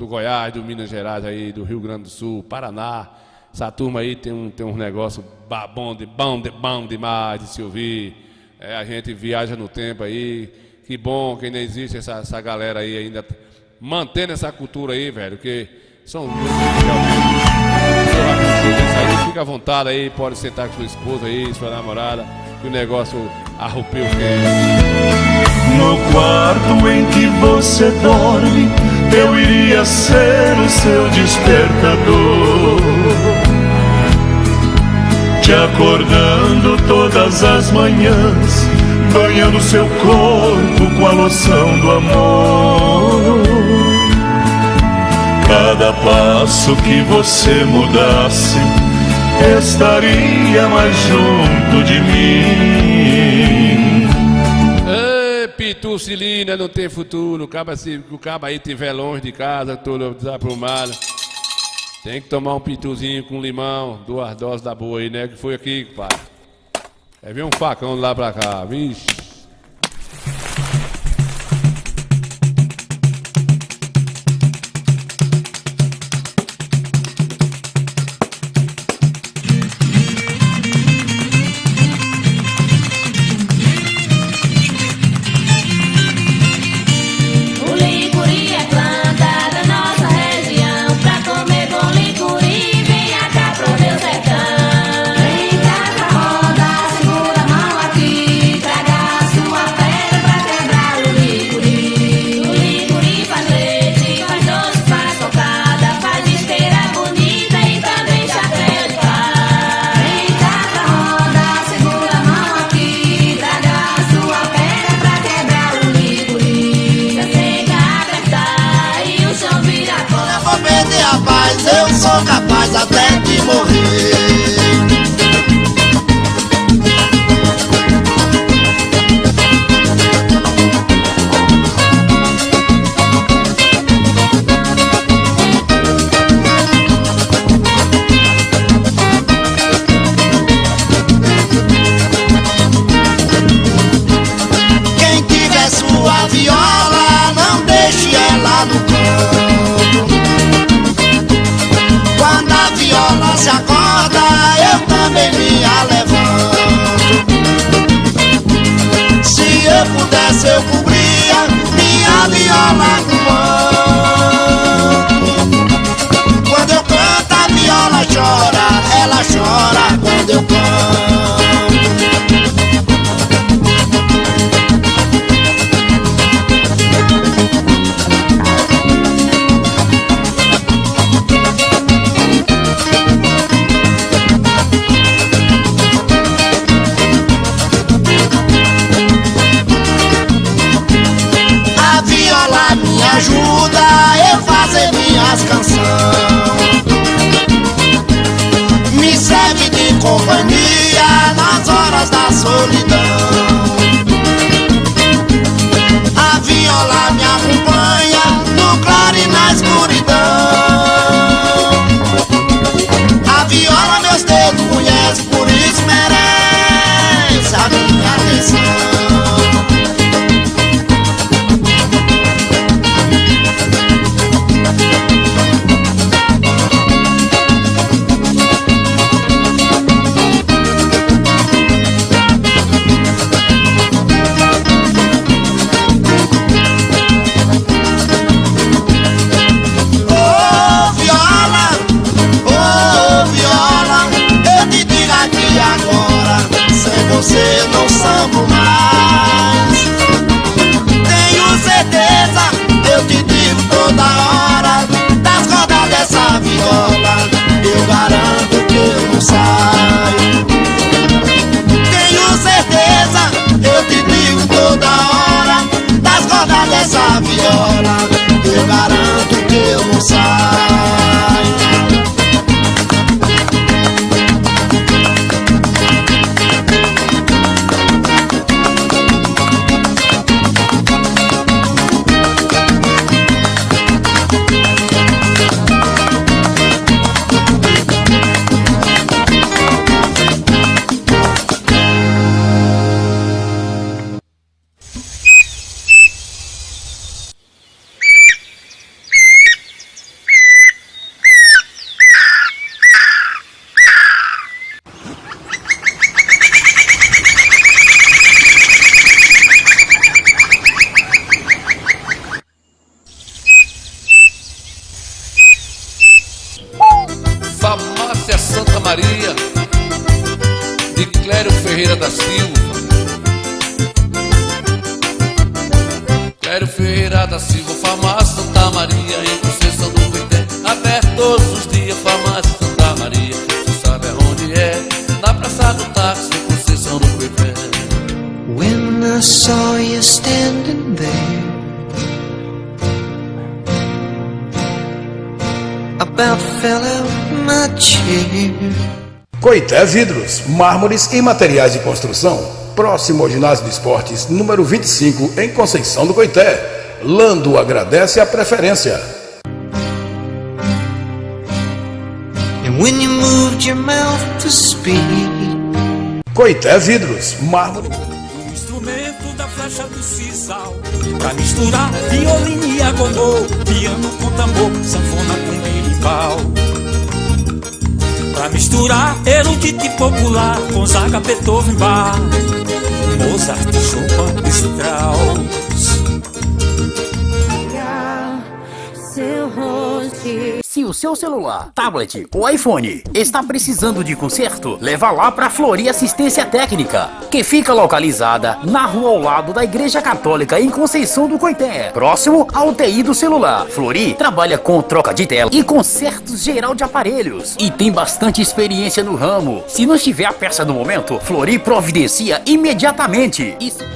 Goiás, do Minas Gerais, aí, do Rio Grande do Sul, Paraná. Essa turma aí tem um negócio bom demais de se ouvir. A gente viaja no tempo aí. Que bom que ainda existe essa galera aí ainda mantendo essa cultura aí, velho, que são realmente. Fica à vontade aí, pode sentar com sua esposa aí, sua namorada, que o negócio arrupeu o quê? No quarto em que você dorme, eu iria ser o seu despertador, te acordando todas as manhãs, banhando seu corpo com a loção do amor. Cada passo que você mudasse, estaria mais junto de mim. Ei, Pitucilina, não tem futuro. Se o cabo aí estiver longe de casa, todo desaprumado, tem que tomar um pituzinho com limão, 2 doses da boa aí, né? Que foi aqui, pai. É vir um facão de lá pra cá, vixe. Capaz até de morrer. Quem tiver sua viola, não deixe ela no canto. Quando a viola se acorda, eu também me levanto. Se eu pudesse, eu cobria minha viola com pano. Quando eu canto, a viola chora, ela chora quando eu canto. Ajuda eu fazer minhas canções, me serve de companhia nas horas da solidão. A viola me acompanha no claro e na escuridão. A viola meus dedos conhece, por isso merece a minha atenção. dessa viola, eu garanto que eu não saio. Farmácia Santa Maria, de Clério Ferreira da Silva. Clério Ferreira da Silva, Farmácia Santa Maria, em Conceição do Coité. Aberto todos os dias, Farmácia Santa Maria. Tu sabe aonde é? Na Praça do Táxi, em Conceição do Coité. When I saw you standing there, about fell out my chair. Coité Vidros, mármores e materiais de construção. Próximo ao Ginásio de Esportes, número 25, em Conceição do Coité. Lando agradece a preferência. And when you moved your mouth to speak. Coité Vidros, mármore. O instrumento da flecha do sisal, pra misturar violino e agogô, piano com tambor, sanfona com berimbau. Pra misturar erudito popular com Zaga, Beethoven, Bach, Mozart, Chopin, Strauss. Seu rosto. Se o seu celular, tablet ou iPhone está precisando de conserto, leva lá para Flori Assistência Técnica, que fica localizada na rua ao lado da Igreja Católica em Conceição do Coité, próximo ao TI do celular. Flori trabalha com troca de tela e consertos geral de aparelhos e tem bastante experiência no ramo. Se não estiver a peça no momento, Flori providencia imediatamente. Isso.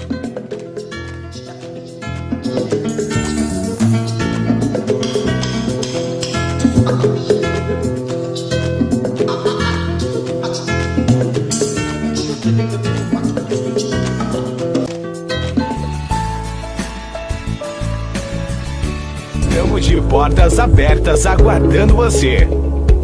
Estamos de portas abertas aguardando você.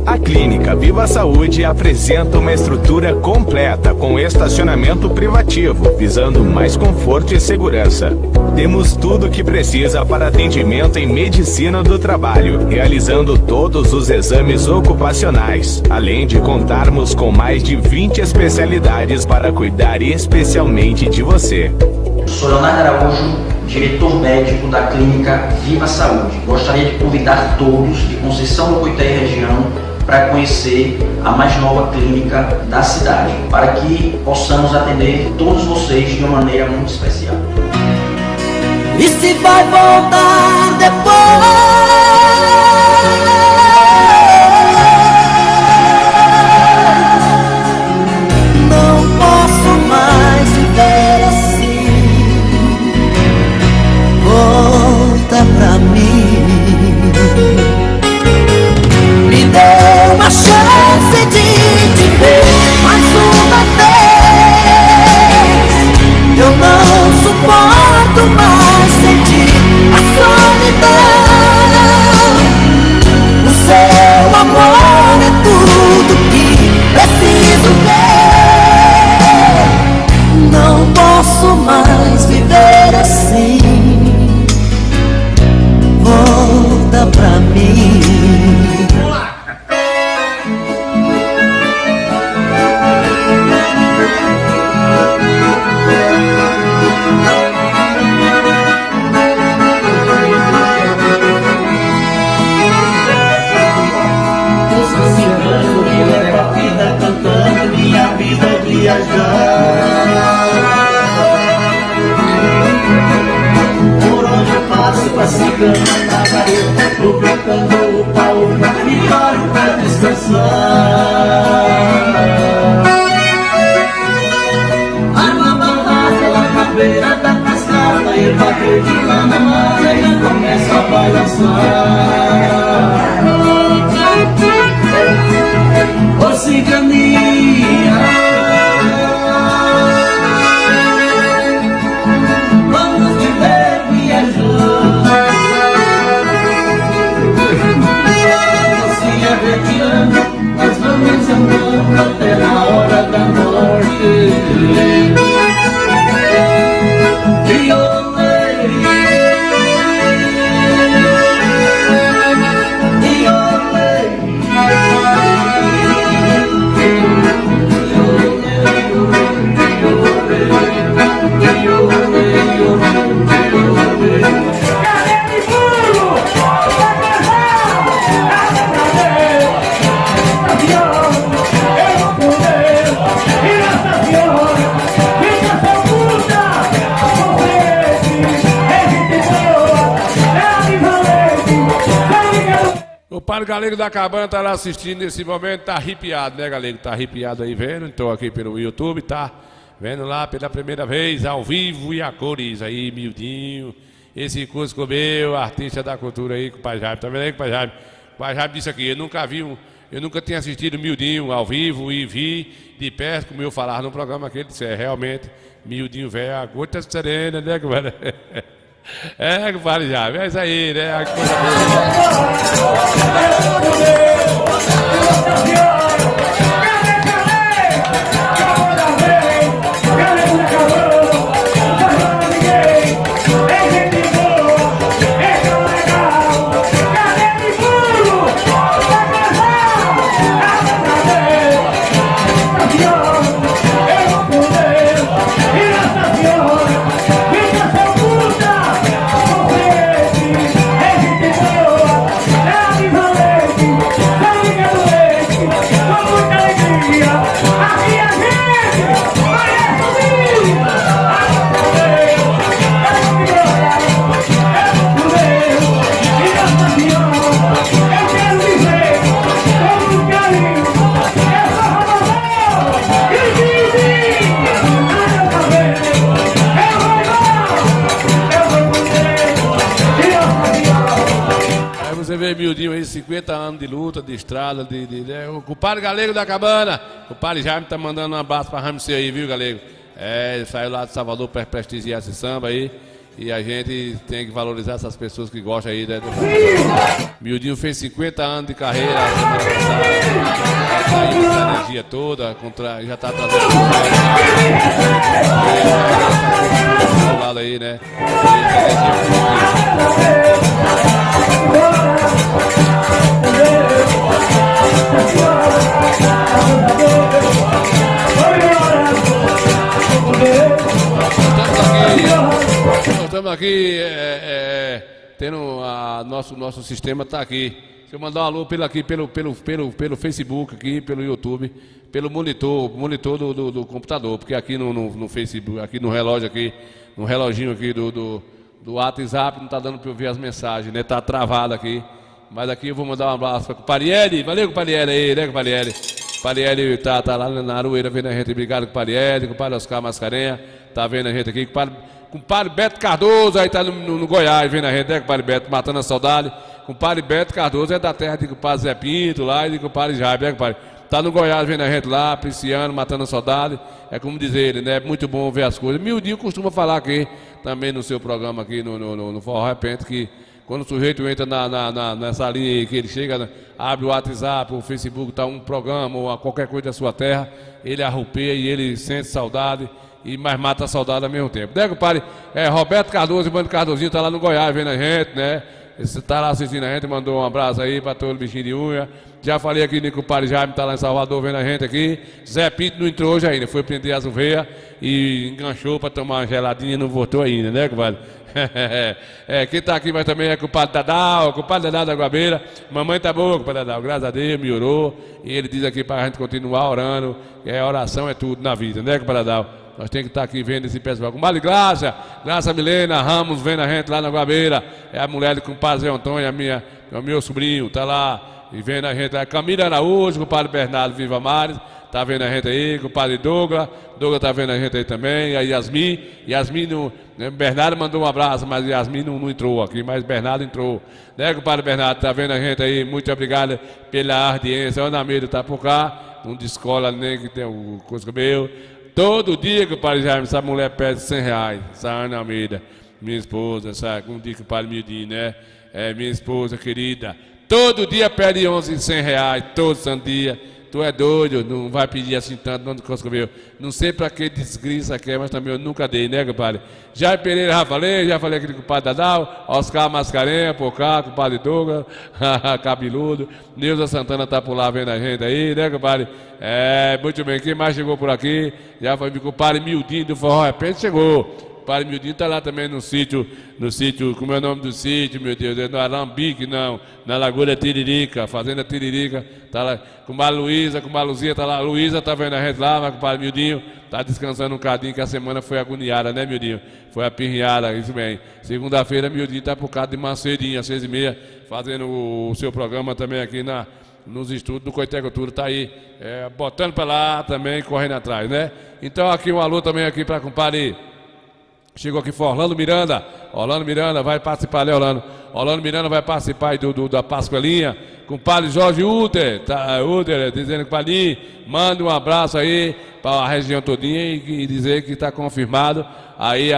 A Clínica Viva Saúde apresenta uma estrutura completa com estacionamento privativo, visando mais conforto e segurança. Temos tudo o que precisa para atendimento em medicina do trabalho, realizando todos os exames ocupacionais, além de contarmos com mais de 20 especialidades para cuidar especialmente de você. Sou Leonardo Araújo, diretor médico da Clínica Viva Saúde. Gostaria de convidar todos de Conceição do Coité e região para conhecer a mais nova clínica da cidade, para que possamos atender todos vocês de uma maneira muito especial. E se vai voltar depois? Não posso mais viver assim. Volta pra mim. Me dê uma chance de te ver mais uma vez. Eu não suporto mais sentir a solidão. O seu amor é tudo que preciso ter. Não posso mais viver assim. Volta pra mim. Por onde eu passo com a cigana na vareta, lubrificando o pau e paro pra descansar. Arma barraca lá na beira da cascata, Bota eu vaqueiro de lana, mala e começa a balançar. Ô ciganinha, vamos viver viajar. Você é vediano, nós vamos andando até na hora da morte. O Padre Galego da Cabana tá lá assistindo nesse momento, tá arrepiado, né, Galego? Tá arrepiado aí vendo, então aqui pelo YouTube, tá vendo lá pela primeira vez, ao vivo e a cores aí, miudinho. Esse Cusco meu, artista da cultura aí, com o Pai Jaime, tá vendo aí com o Pai Jaime? O Pai Jaime disse aqui, eu nunca tinha assistido miudinho ao vivo e vi de perto, como eu falar no programa que ele disse, realmente, miudinho velho, a gota serena, né, compadre? É, compadre Jaime, é isso aí, né? A coisa você vê miudinho aí, 50 anos de luta, de estrada, o compadre Galego da Cabana, o padre Jaime tá mandando um abraço pra Ramsey aí, viu, Galego? É, ele saiu lá de Salvador para prestigiar esse samba aí, e a gente tem que valorizar essas pessoas que gostam aí, né? Miudinho fez 50 anos de carreira, semana passada, tá aí com essa energia toda, já tá trazendo ao lado aí, né? Estamos aqui tendo nosso sistema está aqui. Se eu mandar um alô pelo Facebook aqui, pelo YouTube, pelo monitor do computador, porque aqui no Facebook, aqui no relógio aqui, no reloginho aqui do WhatsApp não está dando para eu ver as mensagens, né? Tá travado aqui. Mas aqui eu vou mandar um abraço para o Parielli. Valeu com o Parielli aí, né, com o Parielli? Parielli tá lá na Aroeira vendo a gente. Obrigado com o Parielli, com o Padre Oscar Mascarenha. Tá vendo a gente aqui. Com o Padre Beto Cardoso, aí tá no Goiás vendo a gente, né, com o Padre Beto, matando a saudade. Com o Padre Beto Cardoso, é da terra de com o Padre Zé Pinto lá e com o Padre Jaime, né, compadre? Tá no Goiás vendo a gente lá, apreciando, matando a saudade. É como dizer ele, né? É muito bom ver as coisas. Miudinho costuma falar aqui, também no seu programa aqui no Forró Repente, que quando o sujeito entra nessa linha que ele chega, abre o WhatsApp, o Facebook, tá um programa ou qualquer coisa da sua terra, ele arrupeia e ele sente saudade, mas mata a saudade ao mesmo tempo. Né, compadre? Roberto Cardoso e Mano Cardozinho tá lá no Goiás vendo a gente, né? Você tá lá assistindo a gente, mandou um abraço aí pra todo bichinho de unha. Já falei aqui que o Padre Jaime tá lá em Salvador vendo a gente aqui. Zé Pinto não entrou hoje ainda, foi prender as ovelhas e enganchou pra tomar uma geladinha e não voltou ainda, né, compadre? Quem tá aqui mas também é com o Padre Dadal, com o Padre Dadal da Guabeira. Mamãe tá boa com o Padre Dadal, graças a Deus, melhorou. E ele diz aqui pra gente continuar orando, que a oração é tudo na vida, né, Padre Dadal? Nós temos que estar aqui vendo esse pessoal. Com Vale Graça Milena, Ramos vendo a gente lá na Guabeira. É a mulher do compadre Zé Antônio, é o meu sobrinho, tá lá e vendo a gente. Camila Araújo, com o padre Bernardo Viva Mares, tá vendo a gente aí, com o padre Douglas tá vendo a gente aí também. A Yasmin Bernardo mandou um abraço, mas Yasmin não entrou aqui, mas Bernardo entrou. Né, compadre Bernardo, tá vendo a gente aí? Muito obrigado pela audiência. Ana Almeida tá por cá, não descola nem que tem o coisa meu. Todo dia, compadre Jaime, essa mulher pede R$100. Essa Ana Almeida, minha esposa, sabe? Um dia que o padre Mildinho, né? É minha esposa querida. Todo dia pede R$100, todo santo dia. Tu é doido, não vai pedir assim tanto, não consigo ver. Não sei pra que desgrisa que é, mas também eu nunca dei, né, compadre? Jair Pereira já falei aquele com o padre Dadal, Oscar Mascarenha, Pocá, com o padre Douglas, Cabeludo, Neuza Santana tá por lá vendo a gente aí, né, compadre? Muito bem, quem mais chegou por aqui? Já foi com o padre Mildinho do Forró Repente, chegou. O padre Mildinho está lá também no sítio, como é o nome do sítio, meu Deus, é no Alambique, não, na Lagoa Tiririca, Fazenda Tiririca, tá lá com a Luísa, com a Luzia, tá lá, a Luísa tá vendo a gente lá, mas com o padre Mildinho tá descansando um cadinho, que a semana foi agoniada, né, Mildinho? Foi apirriada, isso bem. Segunda-feira, Mildinho tá por casa de Macedinho, às 6h30, fazendo o seu programa também aqui nos estudos do Coité Cultura, tá aí, botando para lá também, correndo atrás, né? Então aqui um alô também aqui para compadre. Chegou aqui foi Orlando Miranda. Orlando Miranda vai participar, né, Orlando? Orlando Miranda vai participar aí da Pascoelinha. Com o padre Jorge Uter, dizendo que Palinho, manda um abraço aí para a região todinha e dizer que está confirmado aí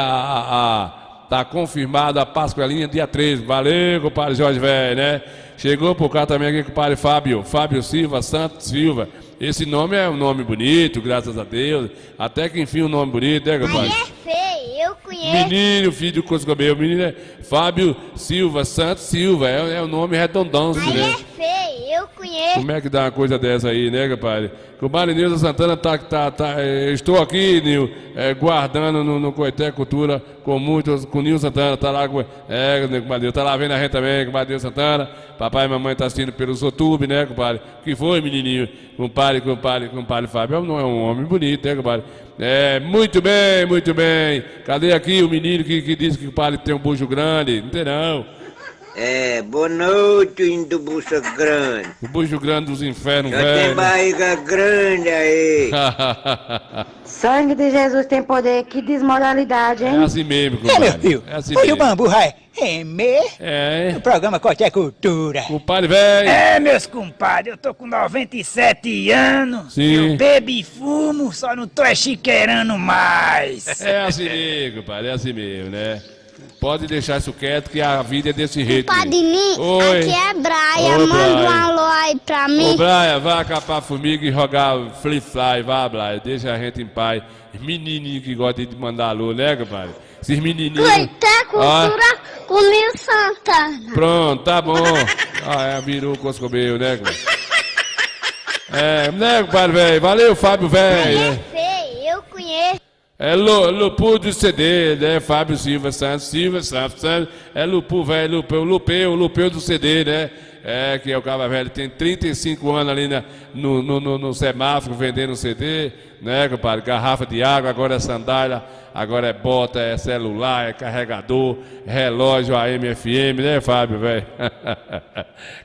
tá confirmado a Pascoelinha dia 13. Valeu, compadre Jorge Velho, né? Chegou por cá também aqui com o padre Fábio Silva, Santos Silva. Esse nome é um nome bonito, graças a Deus. Até que enfim um nome bonito, né, compadre? Mas é feio, eu conheço. Menino, filho do Coscobel, menino é Fábio Silva, Santos Silva, é um nome redondão, Mas né? é feio, eu conheço. Como é que dá uma coisa dessa aí, né, compadre? Compadre Nilson Santana estou aqui, Nil, guardando no Coité Cultura com o Nilson Santana, tá lá, compadre, tá lá vendo a gente também, compadre Nilson Santana. Papai e mamãe tá assistindo pelo YouTube, né, compadre? O que foi, menininho? Compadre Fábio, não é um homem bonito, né, compadre? Muito bem, muito bem. Cadê aqui o menino que disse que o padre tem um bucho grande? Não tem não. Boa noite, indo bucho grande. O bucho grande dos infernos, Já velho. tem barriga grande aí. Sangue de Jesus tem poder, que desmoralidade, hein? É assim mesmo, compadre. Meu filho, É assim hoje mesmo. o bambu vai no programa Coité Cultura. Compadre, velho. Meus compadres, eu tô com 97 anos. Sim. Eu bebo e fumo, só não tô chiqueirando mais. É assim mesmo, compadre, é assim mesmo, né? Pode deixar isso quieto, que a vida é desse jeito. Padrinho, Oi. aqui é Braia, Ô, manda um Brian. alô aí pra mim. Ô, Brian, vai capar a formiga e jogar flip-fly, vai, Brian, deixa a gente em paz. Menininho que gosta de mandar alô, né, compadre? Esses menininhos... Coité Cultura com Nil Santana. Pronto, tá bom. Virou o Coscobel, né, compadre? Né, compadre, velho? Valeu, Fábio, velho. Mas é feio, eu conheço. Lupu do CD, né? Fábio Silva Santos, Lupu, velho, Lupeu do CD, né? Que é o cara velho, tem 35 anos ali no semáforo vendendo CD, né, compadre? Garrafa de água, agora é sandália, agora é bota, é celular, é carregador, relógio AM, FM, né, Fábio, velho?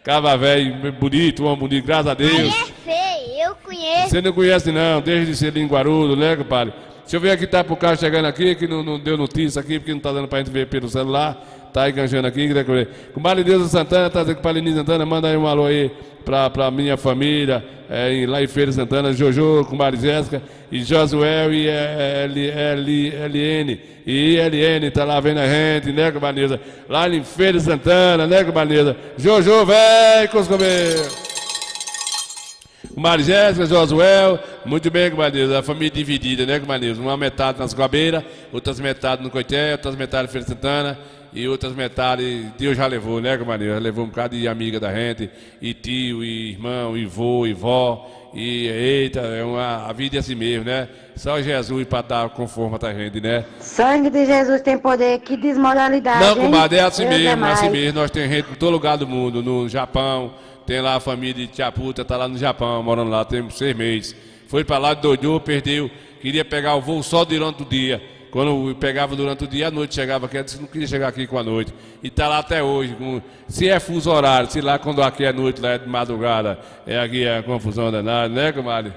Cava velho, bonito, homem bonito, graças a Deus. Mas é feio, eu conheço. Você não conhece não, desde ser linguarudo, né, compadre? Deixa eu ver aqui, tá pro cara chegando aqui, que não deu notícia aqui, porque não tá dando pra gente ver pelo celular. Tá aí enganjando aqui, com Maria Neuza Santana, tá dizendo que Palinho Santana, manda aí um alô aí pra minha família, lá em Feira Santana, Jojo, com Maria Jéssica, e Josuel e LN. E LN tá lá vendo a gente, né, com Maria Neuza? Lá em Feira Santana, né, com Maria Neuza? Jojo, véi, Coscobel. Maria Jéssica, Josuel, muito bem, comadre, a família dividida, né, comadre? Uma metade nas Guabeiras, outras metades no Coité, outras metades em Feira Santana e outras metades Deus já levou, né, comadre? Já levou um bocado de amiga da gente, e tio, e irmão, e vô, e vó, e eita, a vida é assim mesmo, né? Só Jesus para dar conforto a gente, né? Sangue de Jesus tem poder, que desmoralidade, Não, hein? comadre, é assim Deus mesmo, é mais. assim mesmo. Nós temos gente em todo lugar do mundo, no Japão. Tem lá a família de Tia Puta, tá lá no Japão, morando lá, tem 6 meses. Foi pra lá, doidou, perdeu, queria pegar o voo só durante o dia. Quando pegava durante o dia, à noite chegava aqui, disse que não queria chegar aqui com a noite. E tá lá até hoje. Se é fuso horário, se lá quando aqui é noite, lá é de madrugada, aqui é confusão danada, né, comadre?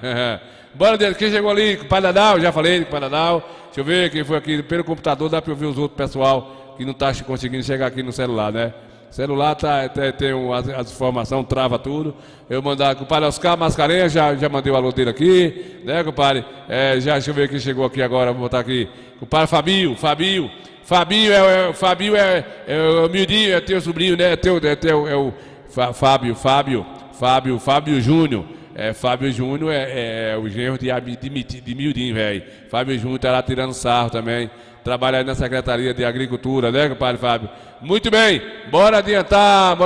Bora, Deus, quem chegou ali? Com o Pai Nadal, já falei com o Pai Nadal. Deixa eu ver quem foi aqui pelo computador, dá para ouvir os outros pessoal que não tá conseguindo chegar aqui no celular, né? Celular tem as informações, trava tudo. Eu mandar com o Padre Oscar Mascarenhas, já mandei o alô dele aqui, né, compadre? Deixa eu ver quem chegou aqui agora, vou botar aqui. O Padre Fabio é o miudinho, é teu sobrinho, né? É o Fábio Júnior. Fábio Júnior é o genro de miudinho, velho. Fábio Júnior tá lá tirando sarro também. Trabalha aí na Secretaria de Agricultura, né, compadre Fábio? Muito bem, bora adiantar,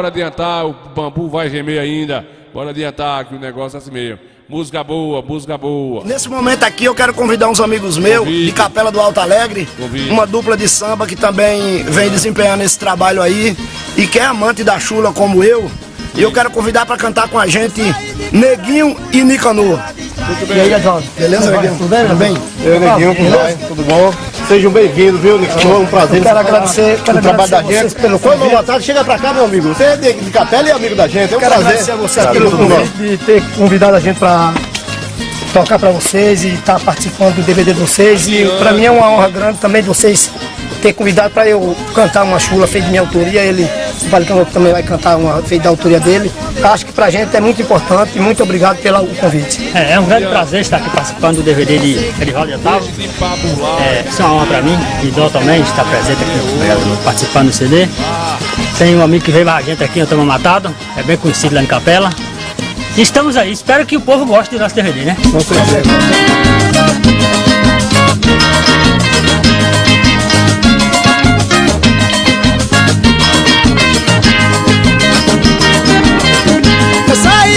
o bambu vai gemer ainda. Bora adiantar que o negócio é assim mesmo. Música boa. Nesse momento aqui eu quero convidar uns amigos meus de Capela do Alto Alegre, uma dupla de samba que também vem desempenhando esse trabalho aí e que é amante da chula como eu. E eu quero convidar para cantar com a gente Neguinho e Nicanor. Muito bem. E aí, João? Beleza, Neguinho? Tudo bem? Tudo bem? Eu, Neguinho, tudo bom? Sejam bem-vindos, viu, Nicanor? Um prazer. Quero agradecer o trabalho da gente. Pelo convite. Boa tarde, chega pra cá, meu amigo. Você é de Capela e amigo da gente. É um quero prazer. Agradecer a você pelo convite de ter convidado a gente para tocar para vocês e estar participando do DVD de vocês. E para mim é uma honra grande também de vocês ter convidado para eu cantar uma chula feita de minha autoria. Ele, o Valicano também vai cantar uma feita da autoria dele. Acho que pra gente é muito importante e muito obrigado pelo convite. É um grande prazer estar aqui participando do DVD de Edivaldo e Otávio. Isso é uma honra pra mim e Dó também estar presente aqui participando do CD. Tem um amigo que veio a gente aqui, Antônio Matado, é bem conhecido lá em Capela. E estamos aí, espero que o povo goste do nosso DVD, né? Com certeza.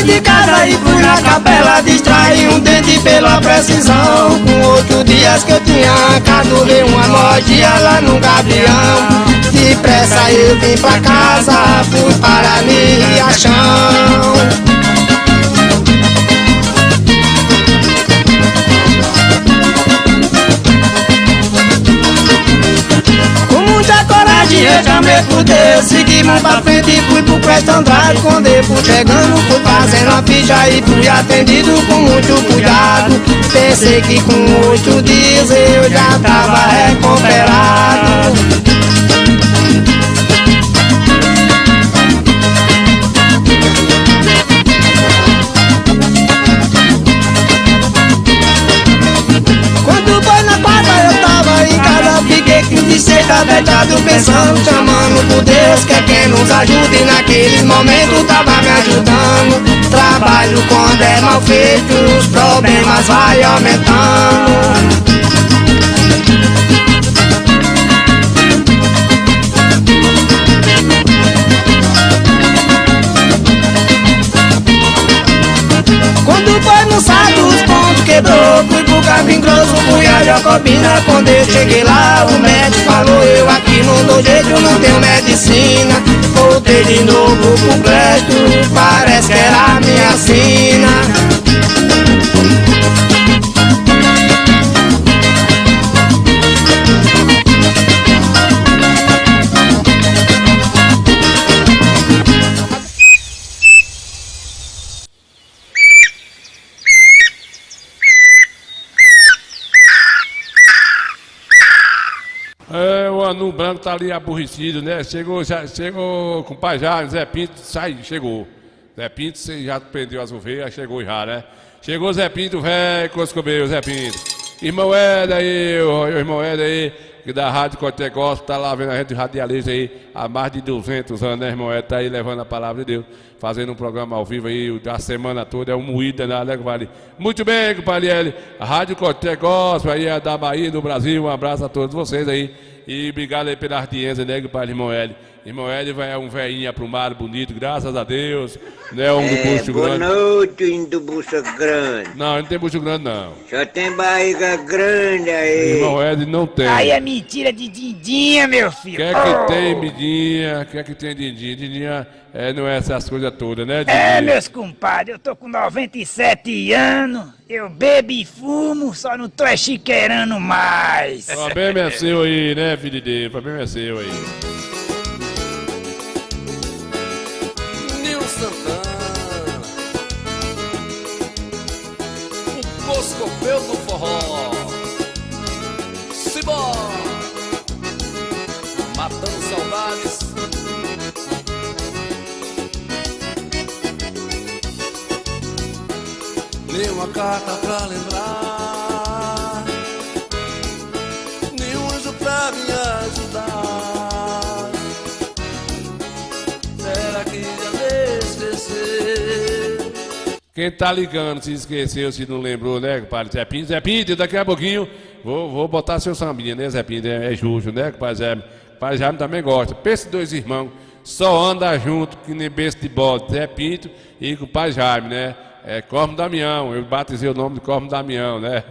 De casa e fui na capela, distraí um dente pela precisão. Com 8 dias que eu tinha arrancado, veio uma nodia lá no Gavião. Depressa eu vim pra casa, fui para Riachão. Eu chamei por Deus, seguimos pra frente e fui pro Quest Andrade. Quando eu fui chegando, fui fazendo a ficha e fui atendido com muito cuidado. Pensei que com 8 dias eu já tava recuperado. Fiquei com desceita deitado pensando, chamando por Deus que é quem nos ajude. Naquele momento tava me ajudando. Trabalho quando é mal feito, os problemas vai aumentando. Quando foi no sábado os pontos quebrou, fui pro Capim Grosso, fui a Jacobina. Quando eu cheguei lá o médico falou, eu aqui não dou jeito, não tenho medicina. Voltei de novo pro Clesto, parece que era a minha sina. O Anu Branco tá ali aborrecido, né? Chegou com o pai já, Zé Pinto, chegou. Zé Pinto, você já prendeu as ovelhas, chegou já, né? Chegou Zé Pinto, velho, coscobeu, Zé Pinto. Irmão Éder aí, o irmão Éder aí, que da Rádio Coté Gospel, tá lá vendo a gente radialista aí há mais de 200 anos, né, irmão Éder? Tá aí levando a palavra de Deus, fazendo um programa ao vivo aí a semana toda, é um moído danado, né, compadre? Muito bem, compadre, a Rádio Coté Gospel aí é da Bahia, do Brasil, um abraço a todos vocês aí. E obrigado aí pela audiência, né, compadre, irmão Hélio. Irmão Hélio é um velhinho aprumado, bonito, graças a Deus. Não é um do bucho boa grande. noite, índio do bucho grande. Não, ele não tem bucho grande, não. Só tem barriga grande aí. Irmão Hélio não tem. Aí é mentira de Dindinha, meu filho. Quer que tem, Midinha? Quer que tem, Dindinha? Dindinha não é essas coisas todas, né, Dindinha? É, meus compadres, eu tô com 97 anos, eu bebo e fumo, só não tô chiqueirando mais. O problema é seu aí, né, filho de Deus? O problema é seu aí. Santana, o Coscopeu do forró. Simbora, matando saudades. Nenhuma carta pra lembrar, nenhum anjo pra me ajudar. Será que já me esqueceu? Quem tá ligando, se esqueceu, se não lembrou, né, compadre? Zé Pinto, Zé Pinto, daqui a pouquinho vou botar seu sambinha, né, Zé Pinto? É justo, né, compadre Zé? Compadre Jaime também gosta. Pensa dois irmãos, só anda junto, que nem besta de bode, Zé Pinto e compadre Jaime, né? É Cosmo Damião, eu batizei o nome de Cosmo Damião, né?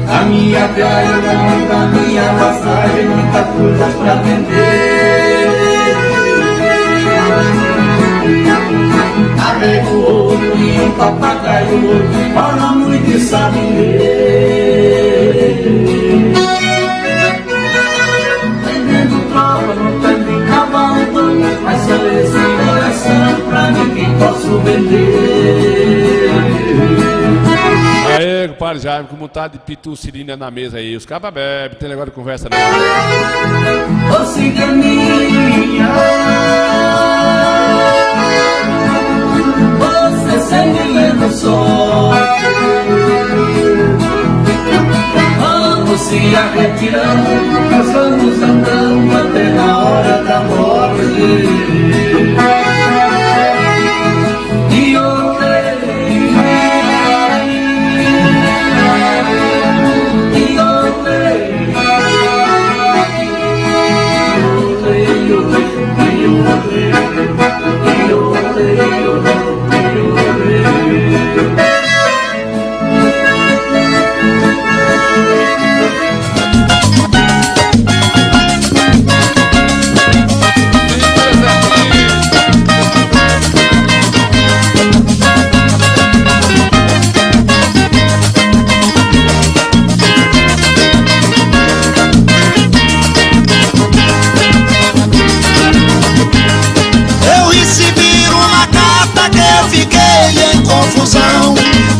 A minha viagem longa, a minha passagem, muitas coisas pra vender. Arrego ouro e um papagaio ouro, fala muito e sabe ler. Vendendo tropa, não tem cavalo, mas só esse coração pra mim que posso vender. Aê, compadre Jaime, com vontade de pitucilina na mesa aí. Os cabas bebem, tem negócio de conversa não. Ô ciganinha, você sempre lembra só. Vamos se arretirando, nós vamos andando até na hora da morte. E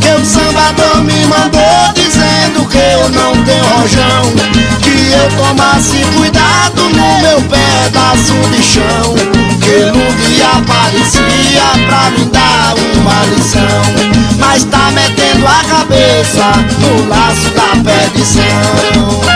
que o sambador me mandou dizendo que eu não tenho rojão, que eu tomasse cuidado no meu pedaço de chão, que no dia aparecia pra me dar uma lição, mas tá metendo a cabeça no laço da perdição.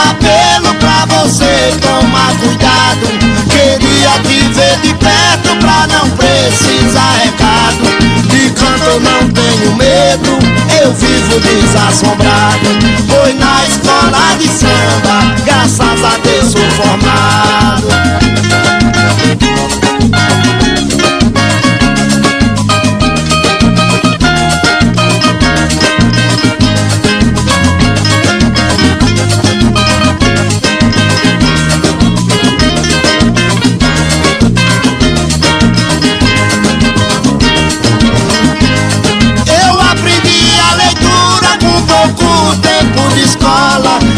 Apelo pra você tomar cuidado, queria te ver de perto pra não precisar recado. De canto eu não tenho medo, eu vivo desassombrado, pois na escola de samba, graças a Deus sou formado.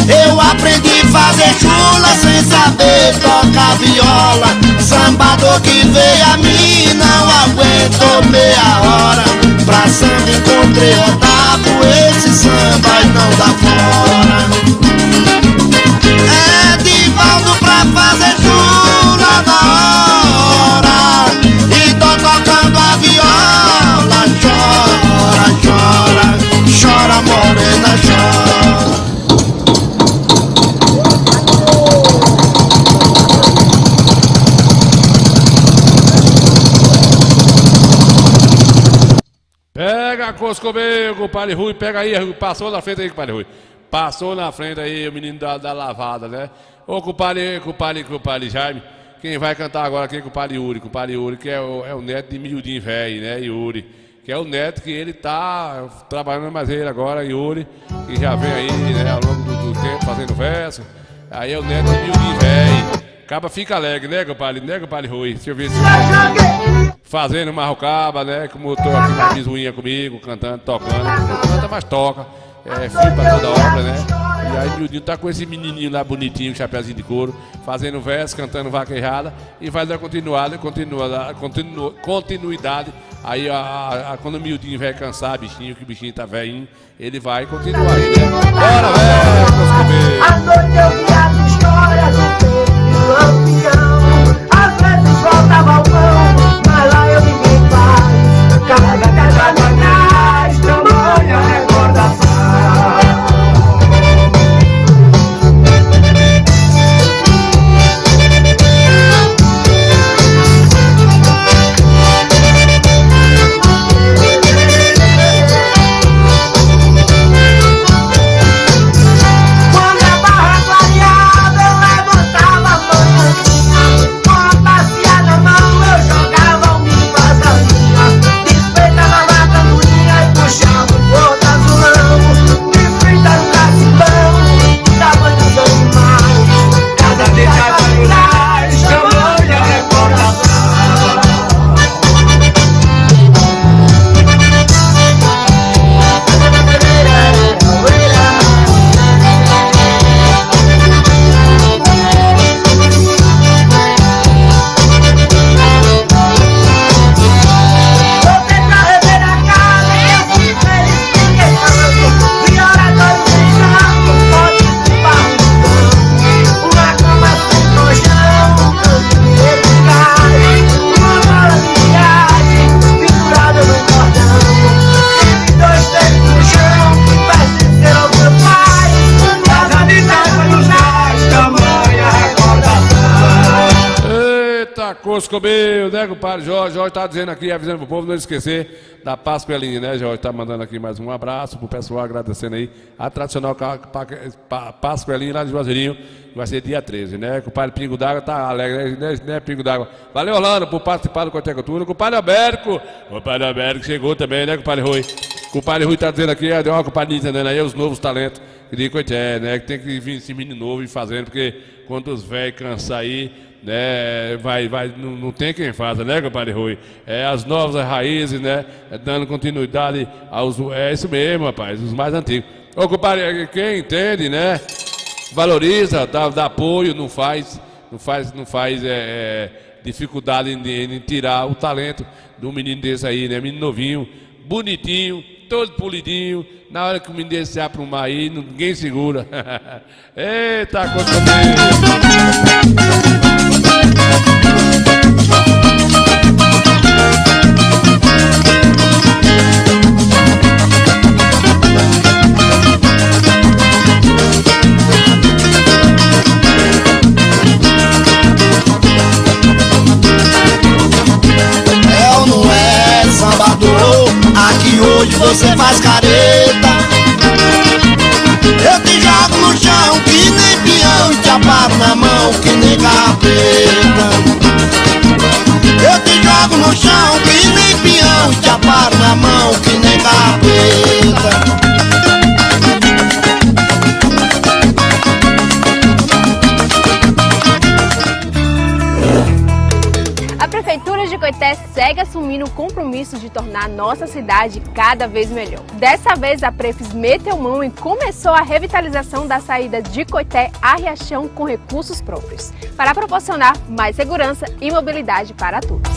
Eu aprendi a fazer chula sem saber saber tocar viola. Sambador que veio a mim não aguentou meia hora. Pra samba encontrei Otávio, esse samba e não dá fora. É Divaldo pra fazer jura na hora. E tô tocando a viola. Chora, chora, chora morena, chora. Pega, Coscobeiro, compadre Rui, pega aí, passou na frente aí, compadre Rui. Passou na frente aí o menino da lavada, né? Ô, compadre Jaime, quem vai cantar agora aqui é o compadre Yuri, que é o neto de Miudinho Velho, né, Yuri? Que é o neto que ele tá trabalhando mais ele agora, Yuri, que já vem aí, né, ao longo do tempo fazendo verso. Aí é o neto de Miudinho Velho. Acaba fica alegre, né, compadre Rui? Deixa eu ver se... Fazendo marrocaba, né? Como eu tô aqui na pizuinha comigo, cantando, tocando. Não canta, mas toca. É filho pra toda obra, né? E aí o Miudinho tá com esse menininho lá bonitinho, chapéuzinho de couro, fazendo verso, cantando vaquejada e vai dar continuidade. Aí quando o Miudinho vai cansar, bichinho, que o bichinho tá velhinho, ele vai continuar aí, né? Bora, velho! À noite eu vi as histórias do peito lampião. Às vezes voltava ao pão, mas lá eu ninguém faz. Carrega casa atrás, tamanha recordação. Quando a barra clareava, eu levantava a mão. Com a bacia na mão, eu jogava um milho pra galinha. Despeitava a candoinha e puxava o outro azulão. De frente no cacibão, dava nos animais. Cada detalhe atrás, tamanha recordação. Voltei pra rever a casa e eu fui feliz pinguetando. Vi orador brincando, potes de barro no chão. Uma cama sem colchão, um canto de eficaz. Uma bola de viagem, pendurada no cordão. Tive 2 dedos no chão, que pertenceram ao meu pai. Casa de terra nos nós, tamanha recordação. Eita, Coscobeiro, né, compadre Jorge? Jorge tá dizendo aqui, avisando pro povo não esquecer da Pascoelinha, né, Jorge? Tá mandando aqui mais um abraço pro pessoal, agradecendo aí a tradicional Pascoelinha lá de Juazeirinho, que vai ser dia 13, né? Compadre Pingo d'Água tá alegre, né, Pingo d'Água? Valeu, Orlando, por participar do Corte Cultura. Compadre Alberto chegou também, né, compadre Rui? Compadre Rui tá dizendo aqui, ó, compadre entendendo aí os novos talentos que de Coité, né? Que tem que vir esse menino novo e fazendo, porque quando os velhos cansar aí, né, não tem quem faça, né, compadre Rui? É as novas raízes, né, dando continuidade aos... É isso mesmo, rapaz, os mais antigos. Ô, compadre, quem entende, né, valoriza, dá apoio, não faz dificuldade em tirar o talento de um menino desse aí, né, menino novinho, bonitinho, todo polidinho. Na hora que o menino desse se aprumar aí, ninguém segura. Eita, coisa bem. É ou não é, sambador? Aqui hoje você faz careta. Eu te jogo no chão que nem peão e te aparo na mão que nem carpeta. Eu te jogo no chão que nem peão e te aparo na mão que nem carpeta. A Prefeitura de Coité segue a assumindo o compromisso de tornar nossa cidade cada vez melhor. Dessa vez, a Prefis meteu mão e começou a revitalização da saída de Coité a Riachão com recursos próprios, para proporcionar mais segurança e mobilidade para todos.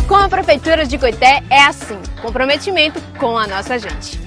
Com a Prefeitura de Coité é assim, comprometimento com a nossa gente.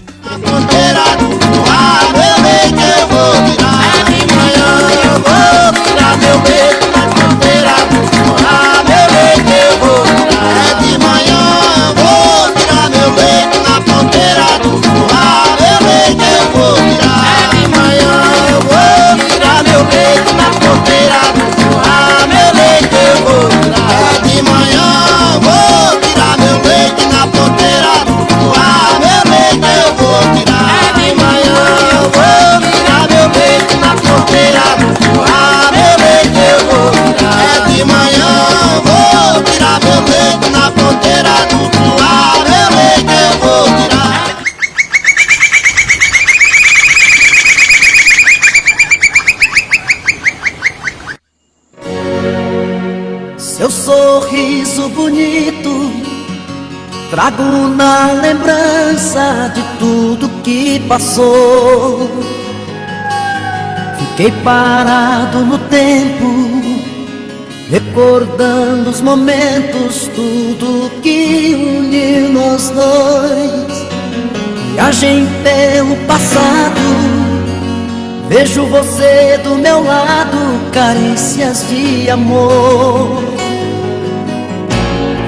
Seu sorriso bonito trago na lembrança de tudo que passou. Fiquei parado no tempo, recordando os momentos, tudo que uniu nós dois. Viagem pelo passado, vejo você do meu lado, carícias de amor.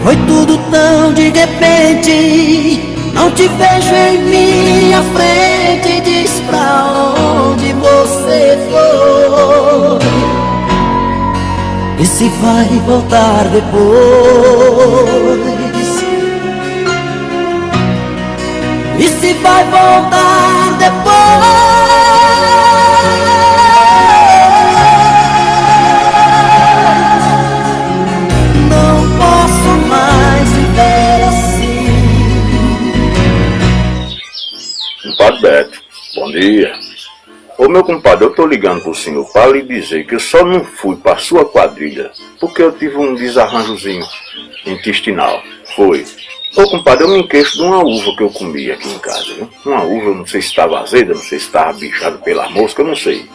Foi tudo tão de repente, não te vejo em minha frente. Diz pra onde você foi e se vai voltar depois. E se vai voltar depois. Compadre Beto, bom dia. Ô meu compadre, eu tô ligando pro senhor para lhe dizer que eu só não fui pra sua quadrilha porque eu tive um desarranjozinho intestinal. Foi. Ô compadre, eu me queixo de uma uva que eu comi aqui em casa, viu? Uma uva, eu não sei se estava azeda, não sei se estava bichada pela mosca, eu não sei.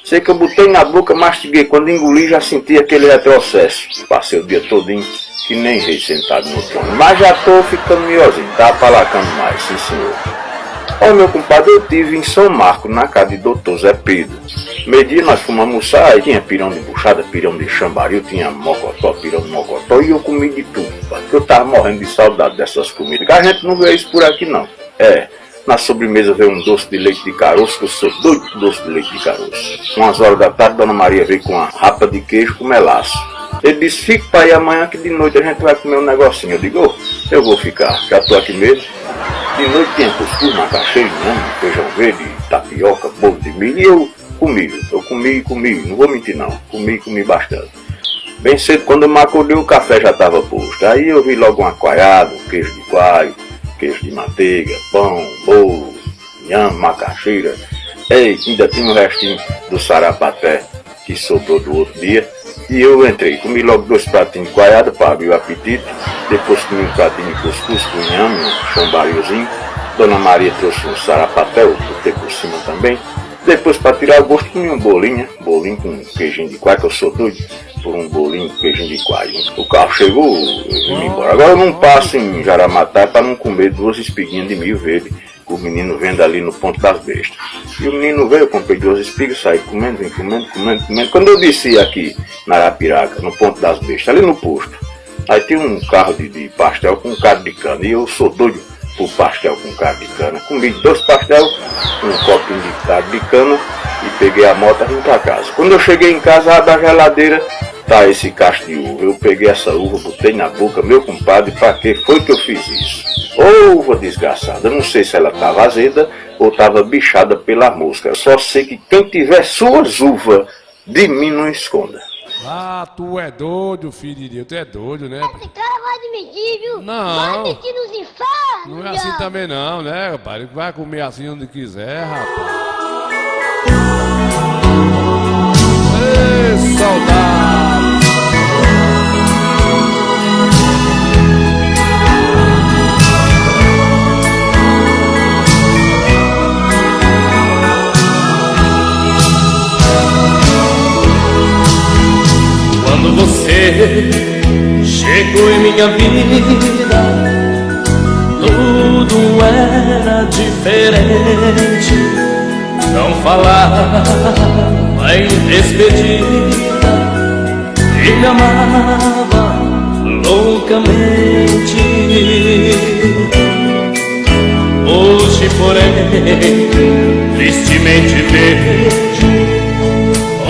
Sei que eu botei na boca, mastiguei, quando engoli já senti aquele retrocesso. Passei o dia todinho que nem rei sentado no trono. Mas já tô ficando melhorzinho, tá apalacando mais, sim senhor. Ó meu compadre, eu tive em São Marco, na casa de doutor Zé Pedro. Meio-dia nós fomos almoçar, aí tinha pirão de buchada, pirão de chambaril, tinha mocotó, pirão de mocotó, e eu comi de tudo, porque eu tava morrendo de saudade dessas comidas, que a gente não vê isso por aqui não. Na sobremesa veio um doce de leite de caroço, que eu sou doido por doce de leite de caroço. Umas horas da tarde, Dona Maria veio com uma rapa de queijo com melaço. Ele disse, fique para aí amanhã que de noite a gente vai comer um negocinho. Eu digo, eu vou ficar, já tô aqui mesmo. De noite tinha cuscuz, macaxeira, feijão verde, tapioca, bolo de milho, e eu comi, não vou mentir não, comi bastante. Bem cedo, quando eu me acordei, o café já estava posto. Aí eu vi logo uma coalhada, um queijo de coalho, queijo de manteiga, pão, bolo, inhame, macaxeira. Ei, ainda tinha um restinho do sarapaté que sobrou do outro dia. E eu entrei, comi logo 2 pratinhos de coalhada para abrir o apetite. Depois comi um pratinho de cuscuz com inhame, um chambariozinho. Dona Maria trouxe um sarapaté, eu botei por cima também. Depois, para tirar o gosto, comi um bolinho com queijinho de coalho, que eu sou doido por um bolinho com queijinho de coalho. O carro chegou, eu vim embora. Agora eu não passo em Jaramatá para não comer 2 espiguinhas de milho verde. O menino vende ali no Ponto das Bestas. E o menino veio, eu comprei 2 espigas, saí comendo. Quando eu desci aqui na Arapiraca, no Ponto das Bestas, ali no posto, aí tem um carro de pastel com caldo de cana. E eu sou doido por pastel com caldo de cana. Comi 2 pastel, um copinho de caldo de cana e peguei a moto e vim pra casa. Quando eu cheguei em casa, abri a geladeira, tá esse cacho de uva. Eu peguei essa uva, botei na boca, meu compadre, pra que foi que eu fiz isso? Ô uva desgraçada, não sei se ela estava azeda ou estava bichada pela mosca. Eu só sei que quem tiver suas uvas, de mim não esconda. Ah, tu é doido, filho de Deus, tu é doido, né? Esse cara vai admitir, viu? Não. Vai admitir nos infernos. Não é assim também não, né, rapaz? Ele vai comer assim onde quiser, rapaz. Ei, saudade! Quando você chegou em minha vida, tudo era diferente. Não falava em despedida e me amava loucamente. Hoje, porém, tristemente vejo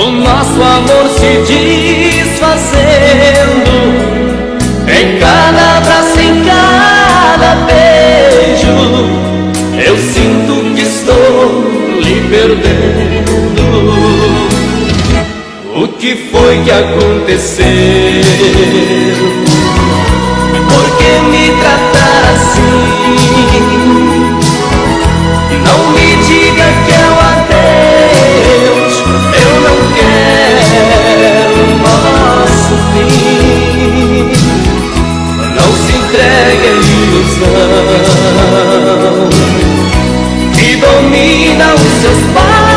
o nosso amor se desfazendo, em cada abraço, em cada beijo. Eu sinto que estou lhe perdendo. O que foi que aconteceu? Por que me tratar assim? Não me diga que é um adeus, eu não quero o nosso fim. Não se entregue à ilusão que domina os seus passos.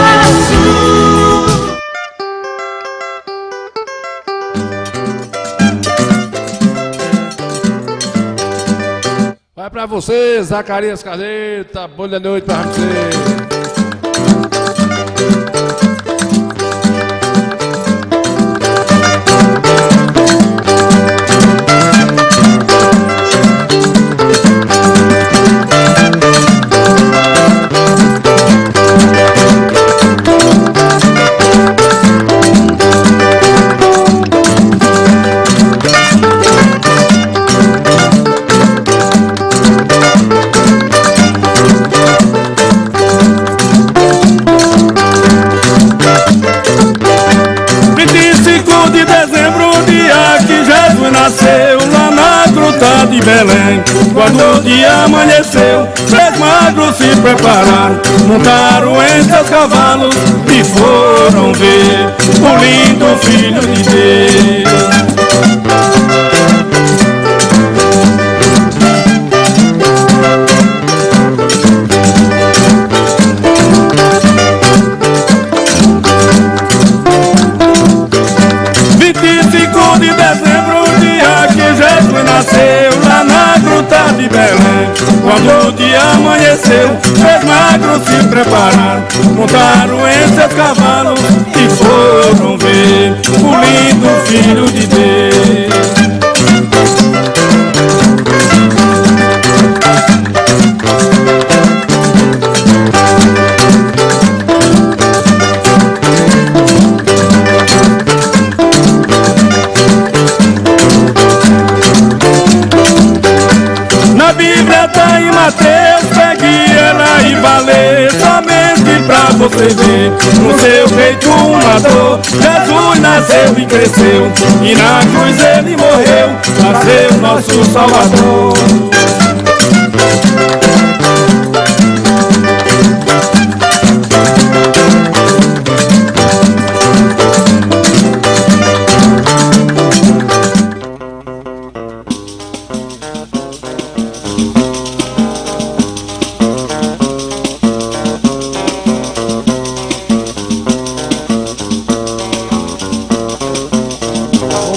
Vai pra você, Zacarias Carneiro, tá boa noite pra você. De Belém, quando o dia amanheceu, três magros se prepararam, montaram em seus cavalos e foram ver o lindo Filho de Deus. De Belém, quando o dia amanheceu, três magros se prepararam, montaram em seus cavalos e foram ver o lindo Filho de Deus. Na Bíblia tá em Mateus, pegue ela e valeu, somente pra você ver. No seu peito uma dor, Jesus nasceu e cresceu, e na cruz ele morreu, pra ser o nosso Salvador.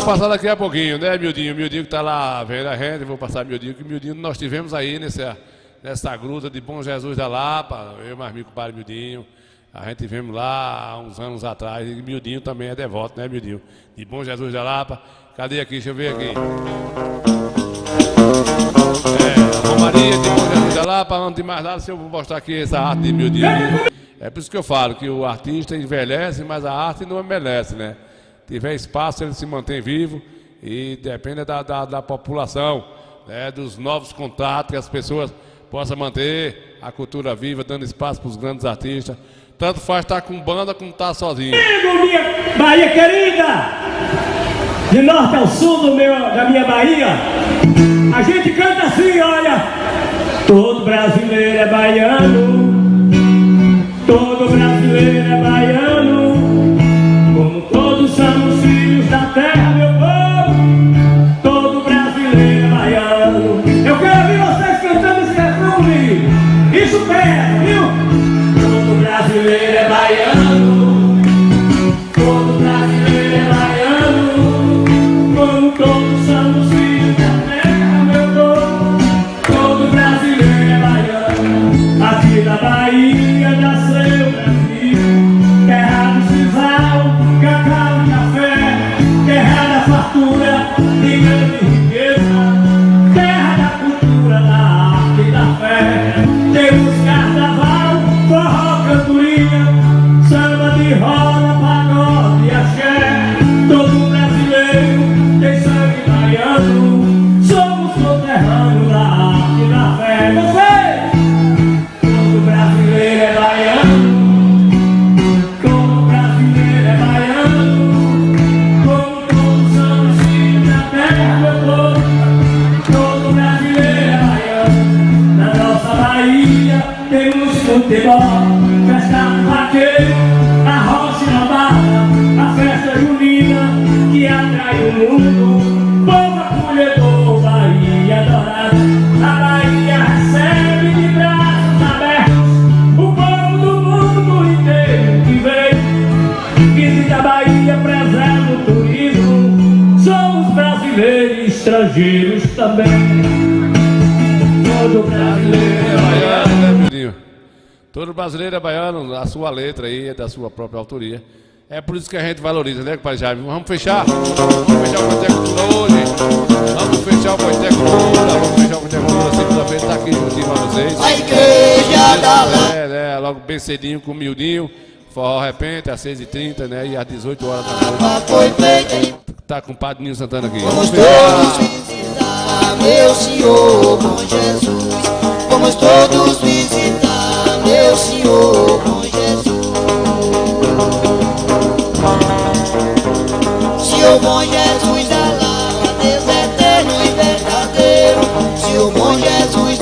Passar daqui a pouquinho, né, Mildinho? Mildinho que tá lá vendo a gente, vou passar Mildinho, que Mildinho nós tivemos aí nessa gruta de Bom Jesus da Lapa, eu mais meu compadre Mildinho, a gente tivemos lá há uns anos atrás, e Mildinho também é devoto, né, Mildinho? De Bom Jesus da Lapa, cadê aqui? Deixa eu ver aqui. A Romaria de Bom Jesus da Lapa, antes de mais nada, se eu vou mostrar aqui essa arte de Mildinho. É por isso que eu falo que o artista envelhece, mas a arte não envelhece, né? Tiver espaço, ele se mantém vivo e depende da população, né, dos novos contatos, que as pessoas possam manter a cultura viva, dando espaço para os grandes artistas. Tanto faz estar com banda como estar sozinho. Minha Bahia querida, de norte ao sul da minha Bahia, a gente canta assim, olha. Todo brasileiro é baiano, todo brasileiro é baiano, como todos somos filhos da terra, meu povo, todo brasileiro é baiano. Eu quero ouvir vocês cantando esse refrão, isso pega, viu? Todo brasileiro é baiano, todo brasileiro é baiano, cantoria, samba de roda, pagode e axé. Todo brasileiro tem sangue baiano, somos conterrâneos na arte e na fé. Você! Todo brasileiro é baiano, todo brasileiro é baiano, como todos são filhos da terra, meu povo. Todo brasileiro é baiano, na nossa Bahia temos futebol, festa do vaqueiro, a roça e lambada, a festa junina que atrai o mundo. Povo acolhedor, Bahia adorada, a Bahia recebe de braços abertos o povo do mundo inteiro que vem. Visita a Bahia, preserva o turismo, somos brasileiros, estrangeiros também. Todo brasileiro é baiano, né, Miudinho? Todo brasileiro é baiano, a sua letra aí é da sua própria autoria. É por isso que a gente valoriza, né, compadre Jaime? Vamos fechar? Vamos fechar o Coité Cultura hoje. Vamos fechar o Coité Cultura. Vamos fechar o Coité Cultura. Segunda-feira tá aqui juntinho pra vocês. A igreja da lá. Né? Logo bem cedinho com o Miudinho. Forró Repente, às 6h30, né? E às 18 horas da noite. Tá com o Padre Nilo Santana aqui. Vamos todos visitar meu Senhor bom Jesus. Vamos todos visitar meu Senhor bom Jesus. Senhor bom Jesus da lá, Deus eterno e verdadeiro. Senhor bom Jesus